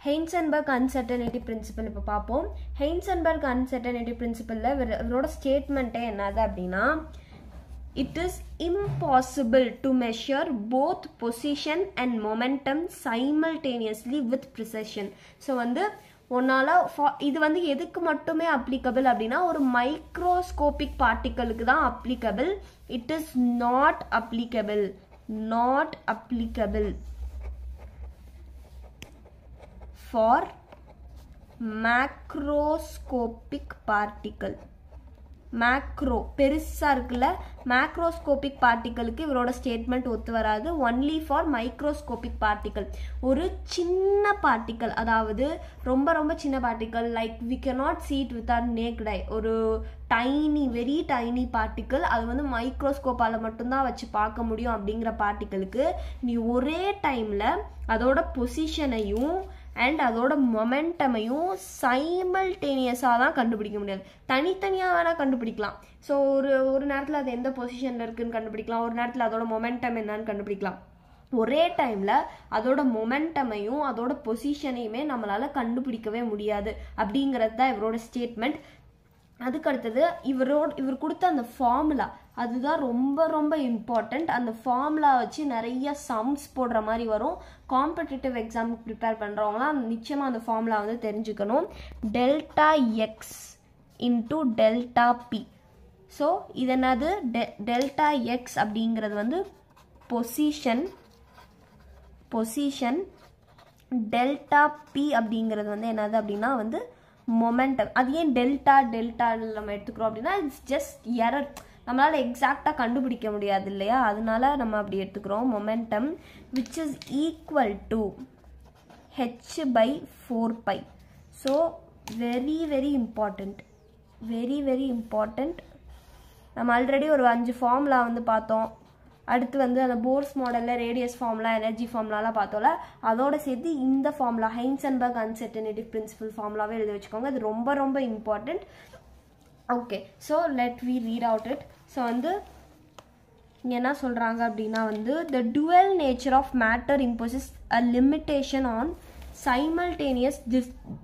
S1: ஹெய்ன்சன்பர்க் அன்சர்டனிட்டி பிரின்சிபல் இப்போ பார்ப்போம். ஹெய்ன்சன்பர்க் அன்சர்டனிட்டி பிரின்சிபலில் இவரோட ஸ்டேட்மெண்ட்டே என்னது அப்படின்னா, it is impossible to measure both position and momentum simultaneously with precision. So வந்து ஒன்றால் இது வந்து எதுக்கு மட்டுமே அப்ளிகபிள் அப்படின்னா ஒரு மைக்ரோஸ்கோபிக் பார்ட்டிக்கலுக்கு தான் applicable. It is not applicable for macroscopic particle. Macro பெருசாக இருக்குல்ல, மேக்ரோஸ்கோபிக் பார்ட்டிக்கலுக்கு இவரோட ஸ்டேட்மெண்ட் ஒத்து வராது. Only for microscopic particle. ஒரு சின்ன பார்ட்டிக்கல், அதாவது ரொம்ப ரொம்ப சின்ன particle, like we cannot see it with our naked eye. ஒரு டைனி, வெரி டைனி பார்ட்டிக்கல், அது வந்து மைக்ரோஸ்கோப்பால் மட்டும்தான் வச்சு பார்க்க முடியும். அப்படிங்கிற பார்ட்டிக்கலுக்கு நீ ஒரே டைமில் அதோட பொசிஷனையும் அண்ட் அதோட மொமெண்டமையும் சைமல்டேனியஸாக தான் கண்டுபிடிக்க முடியாது. தனித்தனியாக வேணால் கண்டுபிடிக்கலாம். ஸோ ஒரு நேரத்தில் அது எந்த பொசிஷனில் இருக்குதுன்னு கண்டுபிடிக்கலாம், ஒரு நேரத்தில் அதோட மொமெண்டம் என்னன்னு கண்டுபிடிக்கலாம். ஒரே டைமில் அதோட மொமெண்டமையும் அதோட பொசிஷனையுமே நம்மளால் கண்டுபிடிக்கவே முடியாது அப்படிங்கிறது தான் இவரோட ஸ்டேட்மெண்ட். அதுக்கடுத்தது இவர் கொடுத்த அந்த ஃபார்முலா, அதுதான் ரொம்ப ரொம்ப இம்பார்ட்டண்ட். அந்த ஃபார்முலா வச்சு நிறைய சம்ஸ் போடுற மாதிரி வரும். காம்படிட்டிவ் எக்ஸாமுக்கு ப்ரிப்பேர் பண்ணுறவங்களாம் நிச்சயமாக அந்த ஃபார்முலா வந்து தெரிஞ்சுக்கணும். Delta X into delta P. So இது என்னது, டெல்டா எக்ஸ் அப்படிங்கிறது வந்து பொசிஷன், டெல்டா பி அப்படிங்கிறது வந்து என்னது அப்படின்னா வந்து மொமெண்டம். அது ஏன் டெல்டா நம்ம எடுத்துக்கிறோம் அப்படின்னா இட்ஸ் ஜஸ்ட் எரர், நம்மளால் எக்ஸாக்டாக கண்டுபிடிக்க முடியாது இல்லையா, அதனால நம்ம அப்படி எடுத்துக்கிறோம். Momentum which is equal to h/4π. So very very important. நம்ம ஆல்ரெடி ஒரு 5 ஃபார்முலா வந்து பார்த்தோம். அடுத்து வந்து அந்த போர்ஸ் மாடலில் ரேடியஸ் ஃபார்முலா, எனர்ஜி ஃபார்முலாலாம் பார்த்தோம்ல, அதோட சேர்த்து இந்த ஃபார்முலா ஹெய்ன்சன்பர்க் அன்சர்டனிட்டி பிரின்சிபல் ஃபார்முலாவே எழுதி வச்சுக்கோங்க. அது ரொம்ப ரொம்ப important. Okay, so let we read out it. So வந்து இங்கே என்ன சொல்கிறாங்க அப்படின்னா வந்து the dual nature of matter imposes a limitation on simultaneous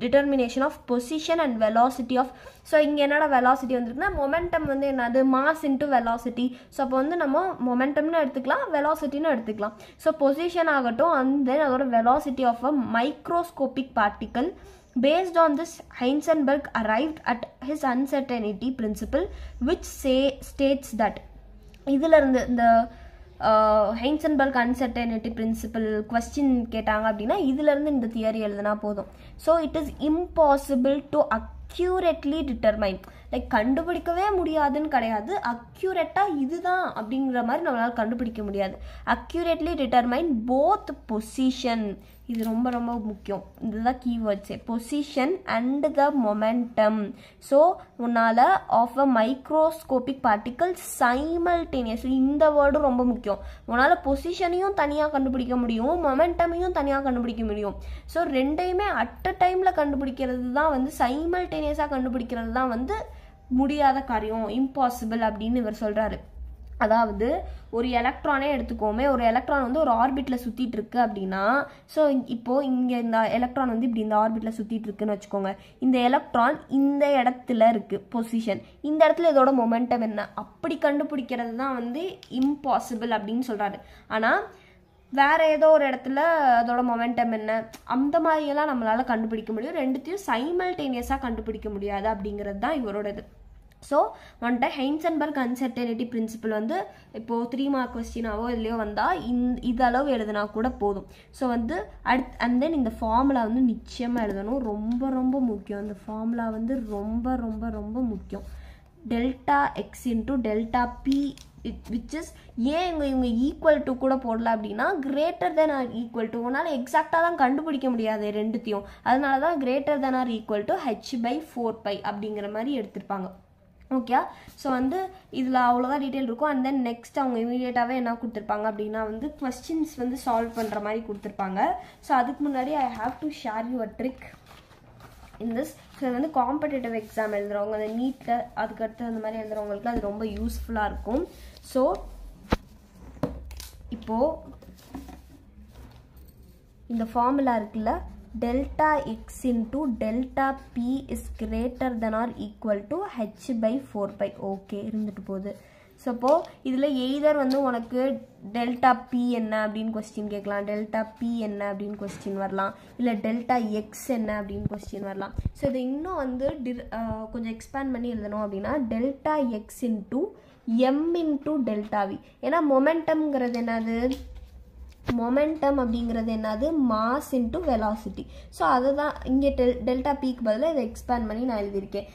S1: determination of position and velocity of. So இங்கே என்னடா வெலாசிட்டி வந்துருக்குன்னா மொமெண்டம் வந்து என்னது, மாஸ் இன்ட்டு வெலாசிட்டி. ஸோ அப்போ வந்து நம்ம மொமெண்டம்னு எடுத்துக்கலாம், வெலாசிட்டின்னு எடுத்துக்கலாம். ஸோ பொசிஷன் ஆகட்டும் அண்ட் தென் அதோட velocity of a microscopic particle. Based on this, Heisenberg arrived at his uncertainty principle, which states that இதிலேருந்து இந்த ஹைசன்பர்க் அன்சர்டனிட்டி பிரின்சிபல் கொஸ்டின் கேட்டாங்க அப்படின்னா இதிலேருந்து இந்த தியரி எழுதுனா போதும். So it is impossible to accurately determine, like கண்டுபிடிக்கவே முடியாதுன்னு கிடையாது, அக்யூரேட்டாக இதுதான் அப்படிங்கிற மாதிரி நம்மளால் கண்டுபிடிக்க முடியாது. அக்யூரேட்லி டிட்டர்மைன் போத் பொசிஷன், இது ரொம்ப ரொம்ப முக்கியம், இதுதான் கீவேர்ட்ஸே, position and the momentum. So உன்னால் of a microscopic particle simultaneously, இந்த வேர்டும் ரொம்ப முக்கியம், உன்னால் பொசிஷனையும் தனியாக கண்டுபிடிக்க முடியும், மொமெண்டமையும் தனியாக கண்டுபிடிக்க முடியும். ஸோ ரெண்டையுமே அட் அ டைமில் கண்டுபிடிக்கிறது தான் வந்து சைமல்டேனியஸாக கண்டுபிடிக்கிறது தான் வந்து முடியாத காரியம், இம்பாசிபிள் அப்படின்னு இவர் சொல்கிறாரு. அதாவது ஒரு எலக்ட்ரானே எடுத்துக்கோமே, ஒரு எலக்ட்ரான் வந்து ஒரு ஆர்பிட்டில் சுற்றிட்டு இருக்கு அப்படின்னா, ஸோ இப்போது இங்கே இந்த எலக்ட்ரான் வந்து இப்படி இந்த ஆர்பிட்டில் சுற்றிட்டு இருக்குன்னு வச்சுக்கோங்க. இந்த எலக்ட்ரான் இந்த இடத்துல இருக்குது பொசிஷன், இந்த இடத்துல இதோட மொமெண்டம் என்ன, அப்படி கண்டுபிடிக்கிறது தான் வந்து இம்பாசிபிள் அப்படின்னு சொல்கிறாரு. ஆனால் வேறு ஏதோ ஒரு இடத்துல அதோட மொமெண்டம் என்ன, அந்த மாதிரியெல்லாம் நம்மளால் கண்டுபிடிக்க முடியும், ரெண்டுத்தையும் சைமல்டேனியஸாக கண்டுபிடிக்க முடியாது அப்படிங்கிறது தான் இவரோட இது. ஸோ வந்துட்டு ஹைசன்பர்க் அன்சர்டனிட்டி பிரின்சிபல் வந்து இப்போது 3 மார்க் கொஸ்டினாவோ இதுலையோ வந்தால் இதளவு எழுதுனா கூட போதும். ஸோ வந்து அண்ட் தென் இந்த ஃபார்முலா வந்து நிச்சயமாக எழுதணும், ரொம்ப ரொம்ப முக்கியம், இந்த ஃபார்முலா வந்து ரொம்ப ரொம்ப ரொம்ப முக்கியம். Delta X into delta P which is, ஏன் இவங்க ஈக்குவல் டு கூட போடல அப்படின்னா greater than or equal to, உன்னால் எக்ஸாக்டாக தான் கண்டுபிடிக்க முடியாது ரெண்டுத்தையும், அதனால தான் greater than or equal to h/4π அப்படிங்கிற மாதிரி எடுத்திருப்பாங்க. ஓகே, ஸோ வந்து இதில் அவ்வளோதான் டீட்டெயில் இருக்கும். அண்ட் தென் நெக்ஸ்ட் அவங்க இமீடியட்டாகவே என்ன கொடுத்துருப்பாங்க அப்படின்னா வந்து கொஸ்டின்ஸ் வந்து சால்வ் பண்ணுற மாதிரி கொடுத்துருப்பாங்க. ஸோ அதுக்கு முன்னாடி I have to share you a trick in this. So இது வந்து காம்படேட்டிவ் எக்ஸாம் எழுதுறவங்க, அந்த நீட்டில் அதுக்கடுத்து அந்த மாதிரி எழுதுறவங்களுக்கு அது ரொம்ப யூஸ்ஃபுல்லாக இருக்கும். ஸோ இப்போது இந்த ஃபார்முலா இருக்குல்ல, delta x into delta p is greater than or equal to h/4π. Okay இருந்துட்டு போகுது. ஸோ இப்போது இதில் எய்தர் வந்து உனக்கு டெல்டா பி என்ன அப்படின்னு கொஸ்டின் கேட்கலாம், டெல்டா பி என்ன அப்படின்னு கொஸ்டின் வரலாம், இல்லை டெல்டா எக்ஸ் என்ன அப்படின்னு கொஸ்டின் வரலாம். ஸோ இது இன்னும் வந்து கொஞ்சம் எக்ஸ்பேண்ட் பண்ணி எழுதணும் அப்படின்னா delta X into M into delta V. ஏன்னா மொமெண்டம்ங்கிறது என்னது, மொமெண்டம் அப்படிங்கிறது என்னது, மாஸ் இன்ட்டு வெலாசிட்டி. ஸோ அதுதான் இங்கே டெல்டா பிக்கு பதிலாக இதை எக்ஸ்பேண்ட் பண்ணி நான் எழுதியிருக்கேன்.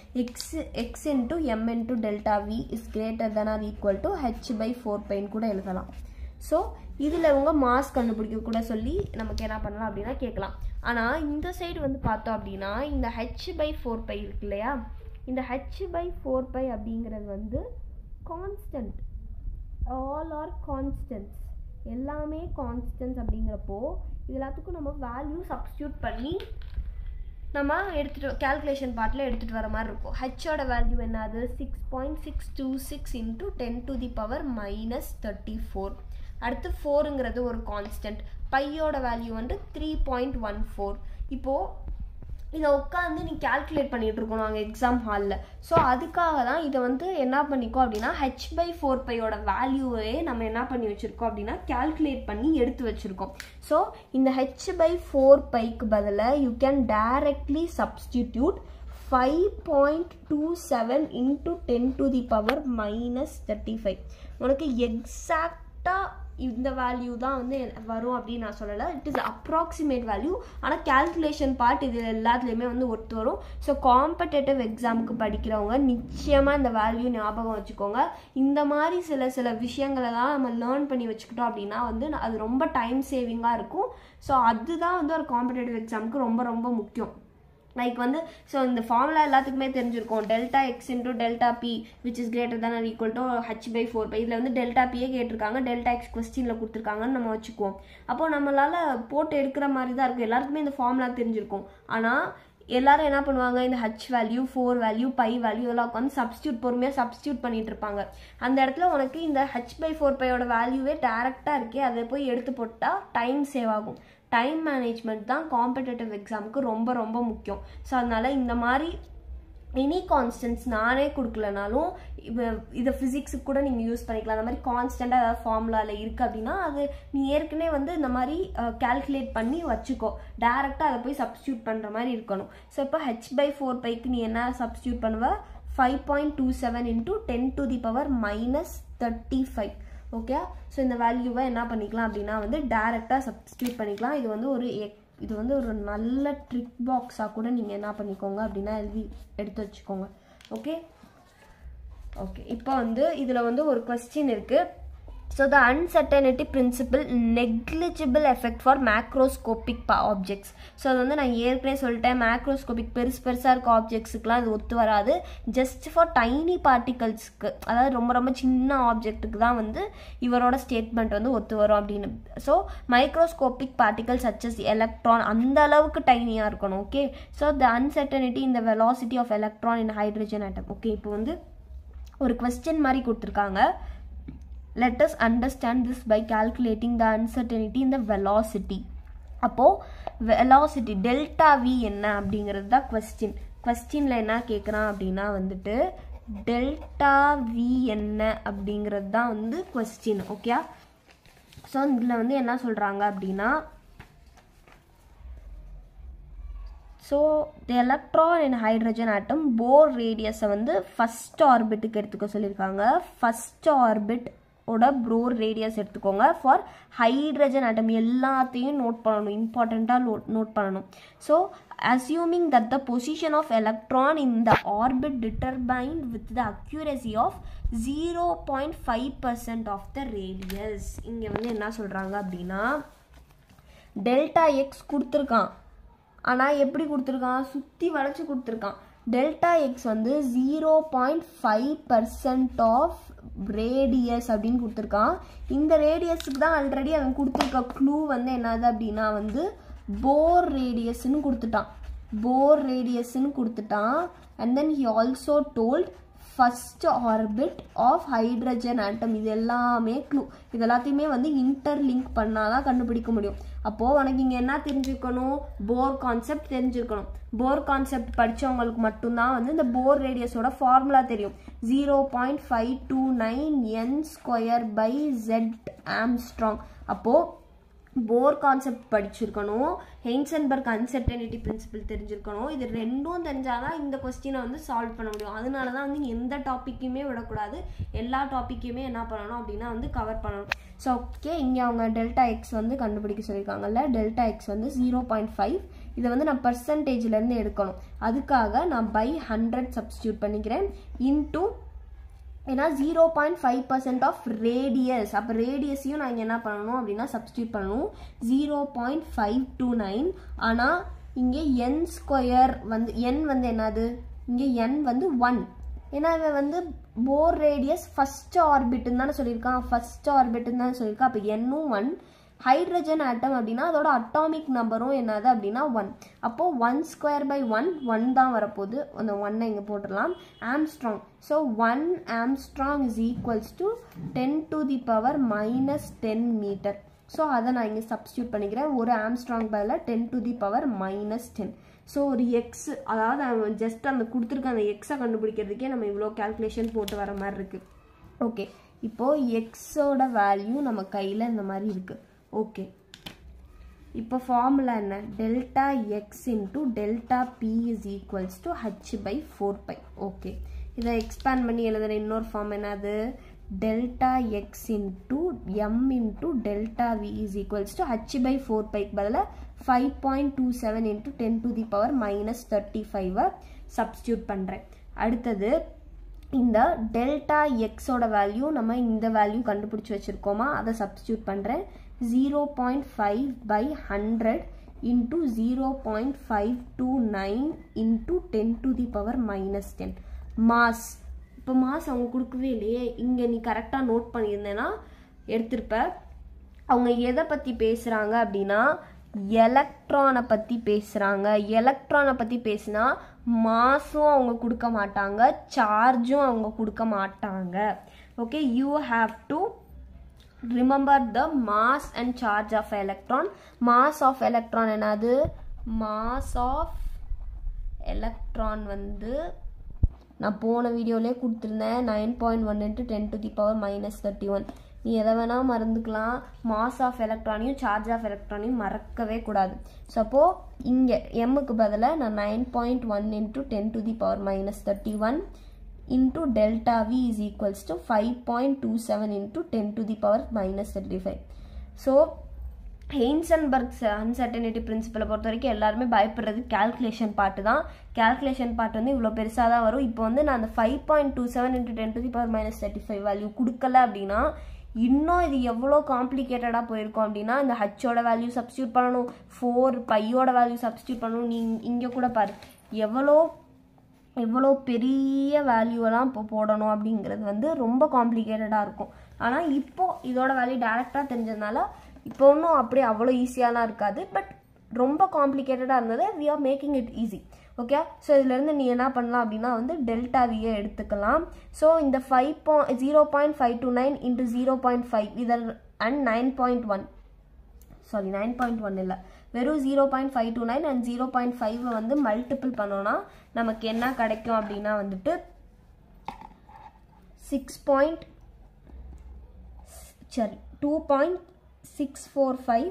S1: X into M into delta V is greater than or equal to h/4πன்னு கூட எழுதலாம். ஸோ இதில் இவங்க மாஸ் கண்டுபிடிக்க கூட சொல்லி நமக்கு என்ன பண்ணலாம் அப்படின்னா கேட்கலாம். ஆனால் இந்த சைடு வந்து பார்த்தோம் அப்படின்னா இந்த h/4π இருக்கு இல்லையா, இந்த h/4π அப்படிங்கிறது வந்து கான்ஸ்டன்ட், ஆல் ஆர் கான்ஸ்டன்ட்ஸ், எல்லாமே கான்ஸ்டன்ஸ் அப்படிங்கிறப்போ இது எல்லாத்துக்கும் நம்ம வேல்யூ சப்ஸ்டியூட் பண்ணி நம்ம எடுத்துகிட்டு கேல்குலேஷன் பார்ட்டில் எடுத்துகிட்டு வர மாதிரி இருக்கும். ஹெச்சோட வேல்யூ என்னது 6.626 இன்ட்டு 10⁻⁻34. அடுத்து 4ங்கிறது ஒரு கான்ஸ்டன்ட், பையோட வேல்யூ வந்து 3.14. இப்போது இதை உட்காந்து நீ கேல்குலேட் பண்ணிகிட்டு இருக்கணும் அங்கே எக்ஸாம் ஹாலில். ஸோ அதுக்காக தான் இதை வந்து என்ன பண்ணிக்கோ அப்படின்னா h/4πயோட வேல்யூவே நம்ம என்ன பண்ணி வச்சுருக்கோம் அப்படின்னா கேல்குலேட் பண்ணி எடுத்து வச்சுருக்கோம். ஸோ இந்த h/4πக்கு பதிலாக you can directly substitute 5.27 into 10⁻⁻35. உனக்கு எக்ஸாக்டாக இந்த வேல்யூ தான் வந்து வரும் அப்படின்னு நான் சொல்லலை, இட் இஸ் அப்ராக்சிமேட் வேல்யூ. ஆனால் கேல்குலேஷன் பார்ட் இது எல்லாத்துலேயுமே வந்து ஒத்து வரும். ஸோ காம்படேட்டிவ் எக்ஸாமுக்கு படிக்கிறவங்க நிச்சயமாக இந்த வேல்யூ ஞாபகம் வச்சுக்கோங்க. இந்த மாதிரி சில விஷயங்களை தான் நம்ம லேர்ன் பண்ணி வச்சுக்கிட்டோம் அப்படின்னா வந்து அது ரொம்ப டைம் சேவிங்காக இருக்கும். ஸோ அதுதான் வந்து ஒரு காம்படேட்டிவ் எக்ஸாமுக்கு ரொம்ப ரொம்ப முக்கியம். லைக் வந்து ஸோ இந்த ஃபார்முலா எல்லாத்துக்குமே தெரிஞ்சிருக்கும், delta X into delta P which is greater than or equal to h/4π. இதில் வந்து டெல்டா பியே கேட்டிருக்காங்க, டெல்டா எக்ஸ் கொஸ்டினில் கொடுத்துருக்காங்கன்னு நம்ம வச்சுக்குவோம். அப்போது நம்மளால் போட்டு எடுக்கிற மாதிரி தான் இருக்கும், எல்லாருக்குமே இந்த ஃபார்முலா தெரிஞ்சிருக்கும். ஆனால் எல்லாரும் என்ன பண்ணுவாங்க, இந்த h value 4 value by value இதெல்லாம் உட்காந்து பொறுமையாக சப்ஸ்டியூட் பண்ணிட்டு இருப்பாங்க. அந்த இடத்துல உனக்கு இந்த h/4πயோட வேல்யூவே டேரெக்டாக இருக்கே, அதை போய் எடுத்து போட்டால் டைம் சேவ் ஆகும். டைம் மேனேஜ்மெண்ட் தான் காம்படேட்டிவ் எக்ஸாமுக்கு ரொம்ப ரொம்ப முக்கியம். ஸோ அதனால் இந்த மாதிரி எனி கான்ஸ்டன்ட்ஸ் நானே கொடுக்கலனாலும் இதை ஃபிசிக்ஸுக்கு கூட நீங்கள் யூஸ் பண்ணிக்கலாம். அந்த மாதிரி கான்ஸ்டண்ட்டாக ஏதாவது ஃபார்முலாவில் இருக்குது அப்படின்னா அது நீ ஏற்கனவே வந்து இந்த மாதிரி கேல்குலேட் பண்ணி வச்சுக்கோ, டேரெக்டாக அதை போய் சப்ஸ்டியூட் பண்ணுற மாதிரி இருக்கணும். ஸோ இப்போ h/4πக்கு நீ என்ன சப்ஸ்டியூட் பண்ணுவ, 5.27 இன்ட்டு 10⁻⁻35 35. ஓகே, ஸோ இந்த வேல்யூவை என்ன பண்ணிக்கலாம் அப்படின்னா வந்து டைரெக்டாக சப்ஸ்டியூட் பண்ணிக்கலாம். இது வந்து ஒரு நல்ல ட்ரிக் பாக்ஸாக கூட நீங்கள் என்ன பண்ணிக்கோங்க அப்படின்னா எடுத்து வச்சுக்கோங்க. ஓகே, இப்போ வந்து இதில் வந்து ஒரு கொஸ்டின் இருக்குது. So the uncertainty principle negligible effect for macroscopic objects. So அது வந்து நான் ஏற்கனவே சொல்லிட்டேன், மேக்ரோஸ்கோபிக் பெருசாக இருக்க ஆப்ஜெக்ட்ஸுக்குலாம் அது ஒத்து வராது. ஜஸ்ட் ஃபார் டைனி பார்ட்டிகல்ஸ்க்கு, அதாவது ரொம்ப ரொம்ப சின்ன ஆப்ஜெக்ட்டுக்கு தான் வந்து இவரோட ஸ்டேட்மெண்ட் வந்து ஒத்து வரும் அப்படின்னு. So microscopic particles such as electron அந்த அளவுக்கு டைனியாக இருக்கணும். ஓகே, ஸோ த அன்சர்டனிட்டி இந்த velocity of electron in hydrogen atom. Okay, இப்போ வந்து ஒரு கொஸ்டின் மாதிரி கொடுத்துருக்காங்க. Let us understand this by calculating the uncertainty in the velocity. அப்போ velocity delta v என்ன அப்படிங்கிறது தான் கொஸ்டின்ல என்ன கேட்குறான் அப்படின்னா வந்துட்டு delta v என்ன அப்படிங்கிறது தான் வந்து கொஸ்டின். ஓகே, ஸோ இதில் வந்து என்ன சொல்கிறாங்க அப்படின்னா, so the electron in hydrogen atom Bohr ரேடியஸை வந்து ஃபஸ்ட் ஆர்பிட்டுக்கு எடுத்துக்க சொல்லியிருக்காங்க. ஃபஸ்ட் ஆர்பிட் ஓட போர் ரேடியஸ் எடுத்துக்கோங்க ஃபார் ஹைட்ரஜன் ஆட்டம். எல்லாத்தையும் நோட் பண்ணணும், இம்பார்ட்டண்ட்டாக நோட் பண்ணணும். So assuming that the position of electron in the orbit determined with the accuracy of 0.5% of the radius. இங்கே வந்து என்ன சொல்கிறாங்க அப்படின்னா டெல்டா எக்ஸ் கொடுத்துருக்கான், ஆனால் எப்படி கொடுத்துருக்கான், சுற்றி வளைச்சி கொடுத்துருக்கான். டெல்டா எக்ஸ் வந்து 0.5% ஆஃப் ரேடியஸ் அப்படின்னு கொடுத்துருக்கான். இந்த ரேடியஸுக்கு தான் ஆல்ரெடி அவன் கொடுத்துருக்க க்ளூ வந்து என்னது அப்படின்னா வந்து போர் ரேடியஸ்ன்னு கொடுத்துட்டான். And then he also told first orbit of hydrogen atom. இது எல்லாமே க்ளூ, இது எல்லாத்தையுமே வந்து இன்டர்லிங்க் பண்ணாதான் கண்டுபிடிக்க முடியும். அப்போது உனக்கு இங்கே என்ன தெரிஞ்சுக்கணும், போர் கான்செப்ட் தெரிஞ்சுக்கணும். போர் கான்செப்ட் படித்தவங்களுக்கு மட்டும்தான் வந்து இந்த போர் ரேடியஸோட ஃபார்முலா தெரியும். 0.529 n²/z ஆம்ஸ்ட்ராங். அப்போது போர் கான்செப்ட் படிச்சிருக்கணும், ஹெய்ன்சன்பர்க் அன்சர்டனிட்டி பிரின்சிபிள் தெரிஞ்சிருக்கணும். இது ரெண்டும் தெரிஞ்சாதான் இந்த கொஸ்டினை வந்து சால்வ் பண்ண முடியும். அதனால தான் வந்து எந்த டாப்பிக்குமே விடக்கூடாது, எல்லா டாப்பிக்குமே என்ன பண்ணணும் அப்படின்னா வந்து கவர் பண்ணணும். ஸோ ஓகே, இங்கே அவங்க டெல்டா எக்ஸ் வந்து கண்டுபிடிக்க சொல்லியிருக்காங்கல்ல. டெல்டா எக்ஸ் வந்து 0.5. இதை வந்து நான் பர்சன்டேஜ்லேருந்து எடுக்கணும். அதுக்காக நான் பை 100 சப்ஸ்டியூட் பண்ணிக்கிறேன். இன்டூ ஏன்னா 0.5% ஆஃப் ரேடியஸ். அப்போ ரேடியஸையும் நான் இங்கே என்ன பண்ணணும் அப்படின்னா சப்ஸ்டியூட் பண்ணணும். 0.529. ஆனால் இங்கே n² வந்து n வந்து என்னது, இங்கே n வந்து 1. ஏன்னா இவன் வந்து போர் ரேடியஸ் ஃபஸ்ட் ஆர்பிட்டுன்னு தானே சொல்லியிருக்கான், அப்போ n-ம் 1. ஹைட்ரஜன் ஆட்டம் அப்படின்னா அதோட அட்டாமிக் நம்பரும் என்னது அப்படின்னா 1. அப்போது 1/1 1 தான் வரப்போகுது. அந்த 1 இங்கே போட்டுடலாம். Angstrom, so 1 angstrom is equals to 10⁻⁻10 metre. So அதை நான் இங்கே சப்ஸ்டியூட் பண்ணிக்கிறேன். ஒரு ஆம்ஸ்ட்ராங் பதில் 10⁻⁻10. ஸோ ஒரு எக்ஸ், அதாவது அவன் ஜஸ்ட் அந்த கொடுத்துருக்க அந்த எக்ஸை கண்டுபிடிக்கிறதுக்கே நம்ம இவ்வளோ கேல்குலேஷன் போட்டு வர மாதிரி இருக்குது. ஓகே, இப்போது எக்ஸோட வேல்யூ நம்ம கையில் இந்த மாதிரி இருக்குது. ஓகே, இப்போ ஃபார்முலா என்ன, delta X into delta P is equals to h/4π. Okay, இதை எக்ஸ்பேண்ட் பண்ணி எழுதுகிற இன்னொரு ஃபார்ம் என்னது, delta X into M into delta V is equals to h/4πக்கு பதிலாக 5.27 × 10⁻⁻35 சப்ஸ்டியூட் பண்ணுறேன். அடுத்தது இந்த டெல்டா எக்ஸோட வேல்யூ நம்ம இந்த வேல்யூ கண்டுபிடிச்சி வச்சுருக்கோமா, அதை சப்ஸ்டியூட் பண்ணுறேன். 0.5/100 into 0.529 into 10⁻⁻10 மாஸ். இப்போ மாஸ் அவங்க கொடுக்கவே இல்லையே, இங்கே நீ கரெக்டாக நோட் பண்ணியிருந்தேன்னா எடுத்திருப்ப. அவங்க எதை பற்றி பேசுகிறாங்க அப்படின்னா எலக்ட்ரானை பற்றி பேசுகிறாங்க. எலக்ட்ரானை பற்றி பேசினா மாஸும் அவங்க கொடுக்க மாட்டாங்க, சார்ஜும் அவங்க கொடுக்க மாட்டாங்க. Okay, you have to remember the mass and charge of electron. mass of electron என்னது, mass of electron வந்து நான் போன வீடியோலேயே கொடுத்துருந்தேன் 9.1 × 10⁻⁻31. நீ எதை வேணால் மறந்துக்கலாம், மாஸ் ஆஃப் எலக்ட்ரானையும் சார்ஜ் ஆஃப் எலக்ட்ரானையும் மறக்கவே கூடாது. ஸோ அப்போது இங்கே எம்முக்கு பதிலாக நான் 9.1 × 10⁻⁻31 into delta V is equals to 5.27 into 10 to the power minus 35. So ஹெய்ன்சன்பர்க் uncertainty பிரின்சிபலை பொறுத்த வரைக்கும் எல்லாருமே பயப்படுறது கேல்குலேஷன் பார்ட்டு தான். கேல்குலேஷன் பார்ட் வந்து இவ்வளோ பெருசாக தான் வரும். இப்போ வந்து நான் அந்த 5.27 into 10 to the power minus 35 value கொடுக்கல அப்படின்னா இன்னும் இது எவ்வளோ காம்ப்ளிகேட்டடாக போயிருக்கும் அப்படின்னா இந்த ஹச்சோட வேல்யூ சப்ஸ்டியூட் பண்ணணும், 4 பையோட வேல்யூ சப்ஸ்டியூட் பண்ணணும். இங்கே கூட பாரு எவ்வளோ பெரிய வேல்யூவெல்லாம் இப்போ போடணும் அப்படிங்கிறது வந்து ரொம்ப காம்ப்ளிகேட்டடாக இருக்கும். ஆனால் இப்போது இதோட வேல்யூ டேரெக்டாக தெரிஞ்சதுனால இப்போ ஒன்றும் அப்படியே அவ்வளோ ஈஸியாலாம் இருக்காது. பட் ரொம்ப காம்ப்ளிகேட்டடாக இருந்தது. We are making it easy. Okay, so இதுலேருந்து நீ என்ன பண்ணலாம் அப்படின்னா வந்து டெல்டா வியை எடுத்துக்கலாம். ஸோ இந்த 0.529 into 0.5 இதில் அண்ட் 9.1 சாரி 9.1 இல்லை, வெறும் 0.529 and 0.5 வந்து மல்டிபிள் பண்ணோன்னா நமக்கு என்ன கிடைக்கும் அப்படின்னா வந்துட்டு 2.645.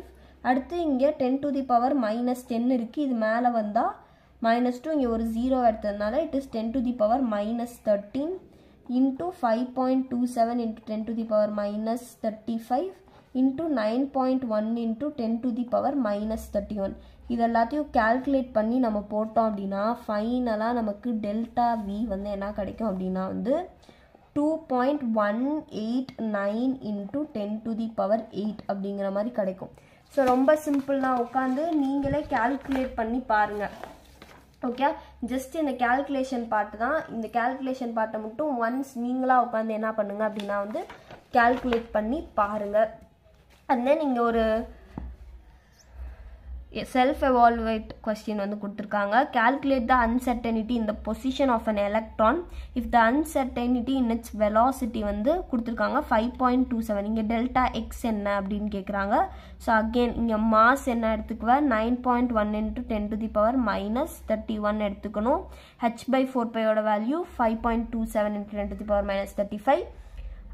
S1: அடுத்து இங்கே 10 to the power minus 10 இருக்குது. இது மேலே வந்தால் -2, இங்கே ஒரு 0 எடுத்ததுனால it is 10 to the power minus 13 into 5.27 into 10 to the power minus 35 into 9.1 into 10 to the power minus 31. இது எல்லாத்தையும் கால்குலேட் பண்ணி நம்ம போட்டோம் அப்படின்னா ஃபைனலாக நமக்கு டெல்டா வி வந்து என்ன கிடைக்கும் அப்படின்னா வந்து 2.189 into 10 to the power 8 அப்படிங்கிற மாதிரி கிடைக்கும். ஸோ ரொம்ப சிம்பிளாக உட்காந்து நீங்களே கால்குலேட் பண்ணி பாருங்கள். ஓகே, ஜஸ்ட் இந்த கால்குலேஷன் பார்ட் தான். இந்த கால்குலேஷன் பார்ட்டை மட்டும் ஒன்ஸ் நீங்களாக உட்காந்து என்ன பண்ணுங்கள் அப்படின்னா வந்து கால்குலேட் பண்ணி பாருங்கள். அண்ட் தென் இங்கே ஒரு செல்ஃப் எவால்வேட் கொஸ்டின் வந்து கொடுத்துருக்காங்க. Calculate the uncertainty in the position of an electron if the uncertainty in its velocity வந்து கொடுத்துருக்காங்க 5.27. இங்கே டெல்டா எக்ஸ் என்ன அப்படின்னு கேட்குறாங்க. ஸோ அகெயின் இங்கே மாஸ் என்ன எடுத்துக்குவேன் 9.1 into 10 to the power minus 31 எடுத்துக்கணும். h/4πயோட value 5.27 into 10 to the power minus 35.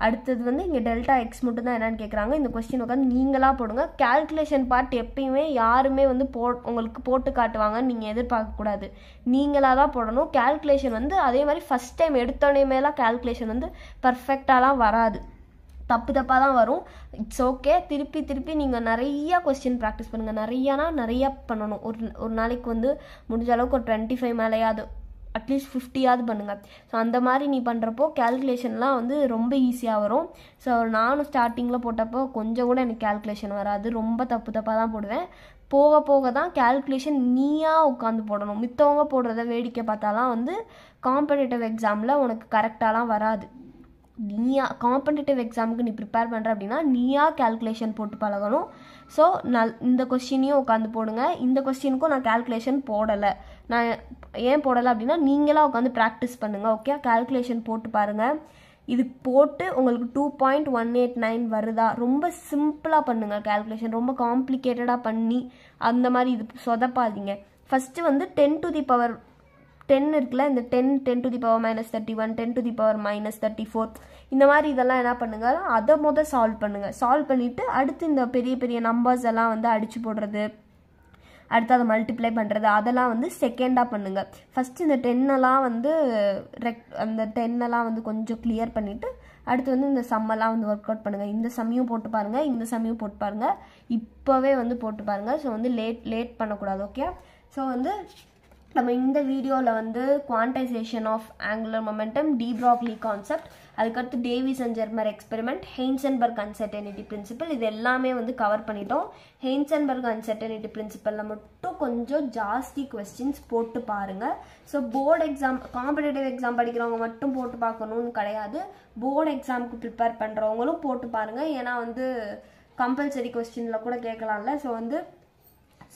S1: அடுத்தது வந்து இங்கே டெல்டா எக்ஸ் மட்டும் தான் என்னன்னு கேட்குறாங்க. இந்த கொஸ்டின் உட்காந்து நீங்களாக போடுங்க. கால்குலேஷன் பார்ட் எப்பயுமே யாருமே வந்து உங்களுக்கு போட்டு காட்டுவாங்கன்னு நீங்கள் எதிர்பார்க்கக்கூடாது. நீங்களாக தான் போடணும். கால்குலேஷன் வந்து அதே மாதிரி ஃபஸ்ட் டைம் எடுத்தோடனே மேலாம் கால்குலேஷன் வந்து பர்ஃபெக்டாலாம் வராது, தப்பாக தான் வரும். It's okay. திருப்பி நீங்கள் நிறையா கொஸ்டின் ப்ராக்டிஸ் பண்ணுங்கள். நிறையா பண்ணணும். ஒரு நாளைக்கு வந்து முடிஞ்ச அளவுக்கு ஒரு 25 மேலேயாவது அட்லீஸ்ட் 50யாவது பண்ணுங்கள். ஸோ அந்த மாதிரி நீ பண்ணுறப்போ கால்குலேஷன்லாம் வந்து ரொம்ப ஈஸியாக வரும். ஸோ நானும் ஸ்டார்டிங்கில் போட்டப்போ கொஞ்சம் கூட எனக்கு கால்குலேஷன் வராது, ரொம்ப தப்பாக தான் போடுவேன். போக தான் கால்குலேஷன் நீயாக உட்காந்து போடணும். மித்தவங்க போடுறத வேடிக்கை பார்த்தாலாம் வந்து காம்படிட்டிவ் எக்ஸாமில் உனக்கு கரெக்டாலாம் வராது. காம்படிட்டிவ் எக்ஸாமுக்கு நீ ப்ரிப்பேர் பண்ணுற அப்படின்னா நீயாக கால்குலேஷன் போட்டு பழகணும். ஸோ இந்த கொஸ்டினையும் உட்காந்து போடுங்க. இந்த கொஸ்டினுக்கும் நான் கால்குலேஷன் போடலை. நான் ஏன் போடலை அப்படின்னா நீங்களாக உட்காந்து ப்ராக்டிஸ் பண்ணுங்கள். ஓகே, கால்குலேஷன் போட்டு பாருங்கள். இது போட்டு உங்களுக்கு 2.189 வருதா, ரொம்ப சிம்பிளாக பண்ணுங்கள் கால்குலேஷன். ரொம்ப காம்ப்ளிகேட்டடாக பண்ணி அந்த மாதிரி இது சொதப்பாதீங்க. ஃபஸ்ட்டு வந்து 10 to the power 10 இருக்குல்ல, இந்த 10 to the power minus 31, 10 to the power minus 34 இந்த மாதிரி இதெல்லாம் என்ன பண்ணுங்கள், அதை சால்வ் பண்ணுங்கள். சால்வ் பண்ணிவிட்டு அடுத்து இந்த பெரிய நம்பர்ஸ் எல்லாம் வந்து அடித்து போடுறது, அடுத்து அதை மல்டிப்ளை பண்ணுறது, அதெல்லாம் வந்து செகண்டாக பண்ணுங்கள். ஃபஸ்ட்டு இந்த 10 வந்து அந்த 10 வந்து கொஞ்சம் கிளியர் பண்ணிவிட்டு அடுத்து வந்து இந்த சம்மெல்லாம் வந்து ஒர்க் அவுட் பண்ணுங்கள். இந்த சம்மையும் போட்டு பாருங்கள், இந்த சம்மையும் போட்டு பாருங்கள், இப்போவே வந்து போட்டு பாருங்கள். ஸோ வந்து லேட் பண்ணக்கூடாது. ஓகே, ஸோ வந்து நம்ம இந்த வீடியோவில் வந்து quantization of angular momentum, de Broglie concept, அதுக்கடுத்து Davisson and Germer experiment, Heisenberg uncertainty principle, இது எல்லாமே வந்து கவர் பண்ணிட்டோம். ஹெய்ன்சன்பர்க் அன்சர்டனிட்டி பிரின்சிபலில் மட்டும் கொஞ்சம் ஜாஸ்தி கொஸ்டின்ஸ் போட்டு பாருங்கள். So board exam, competitive exam படிக்கிறவங்க மட்டும் போட்டு பார்க்கணுன்னு கிடையாது, போர்டு எக்ஸாமுக்கு ப்ரிப்பேர் பண்ணுறவங்களும் போட்டு பாருங்கள். ஏன்னா வந்து கம்பல்சரி கொஸ்டினில் கூட கேட்கலாம்ல. ஸோ வந்து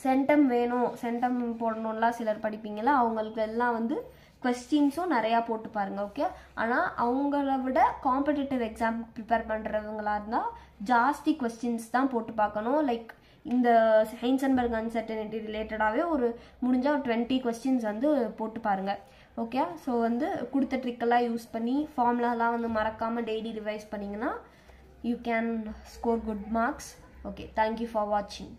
S1: சென்டம் வேணும், சென்டம் போடணும்லாம் சிலர் படிப்பீங்களா, அவங்களுக்கு எல்லாம் வந்து கொஸ்டின்ஸும் நிறையா போட்டு பாருங்கள். ஓகே, ஆனால் அவங்கள விட காம்படிட்டிவ் எக்ஸாம் ப்ரிப்பேர் பண்ணுறவங்களா இருந்தால் ஜாஸ்தி கொஸ்டின்ஸ் தான் போட்டு பார்க்கணும். லைக் இந்த ஹெய்ன்சன்பர்க் அன்சர்டனிட்டி ரிலேட்டடாகவே ஒரு முடிஞ்சால் ஒரு 20 கொஸ்டின்ஸ் வந்து போட்டு பாருங்கள். ஓகே, ஸோ வந்து கொடுத்த ட்ரிக்கெல்லாம் யூஸ் பண்ணி ஃபார்முலாலாம் வந்து மறக்காமல் டெய்லி ரிவைஸ் பண்ணிங்கன்னா you can score good marks. Okay, thank you for வாட்சிங்.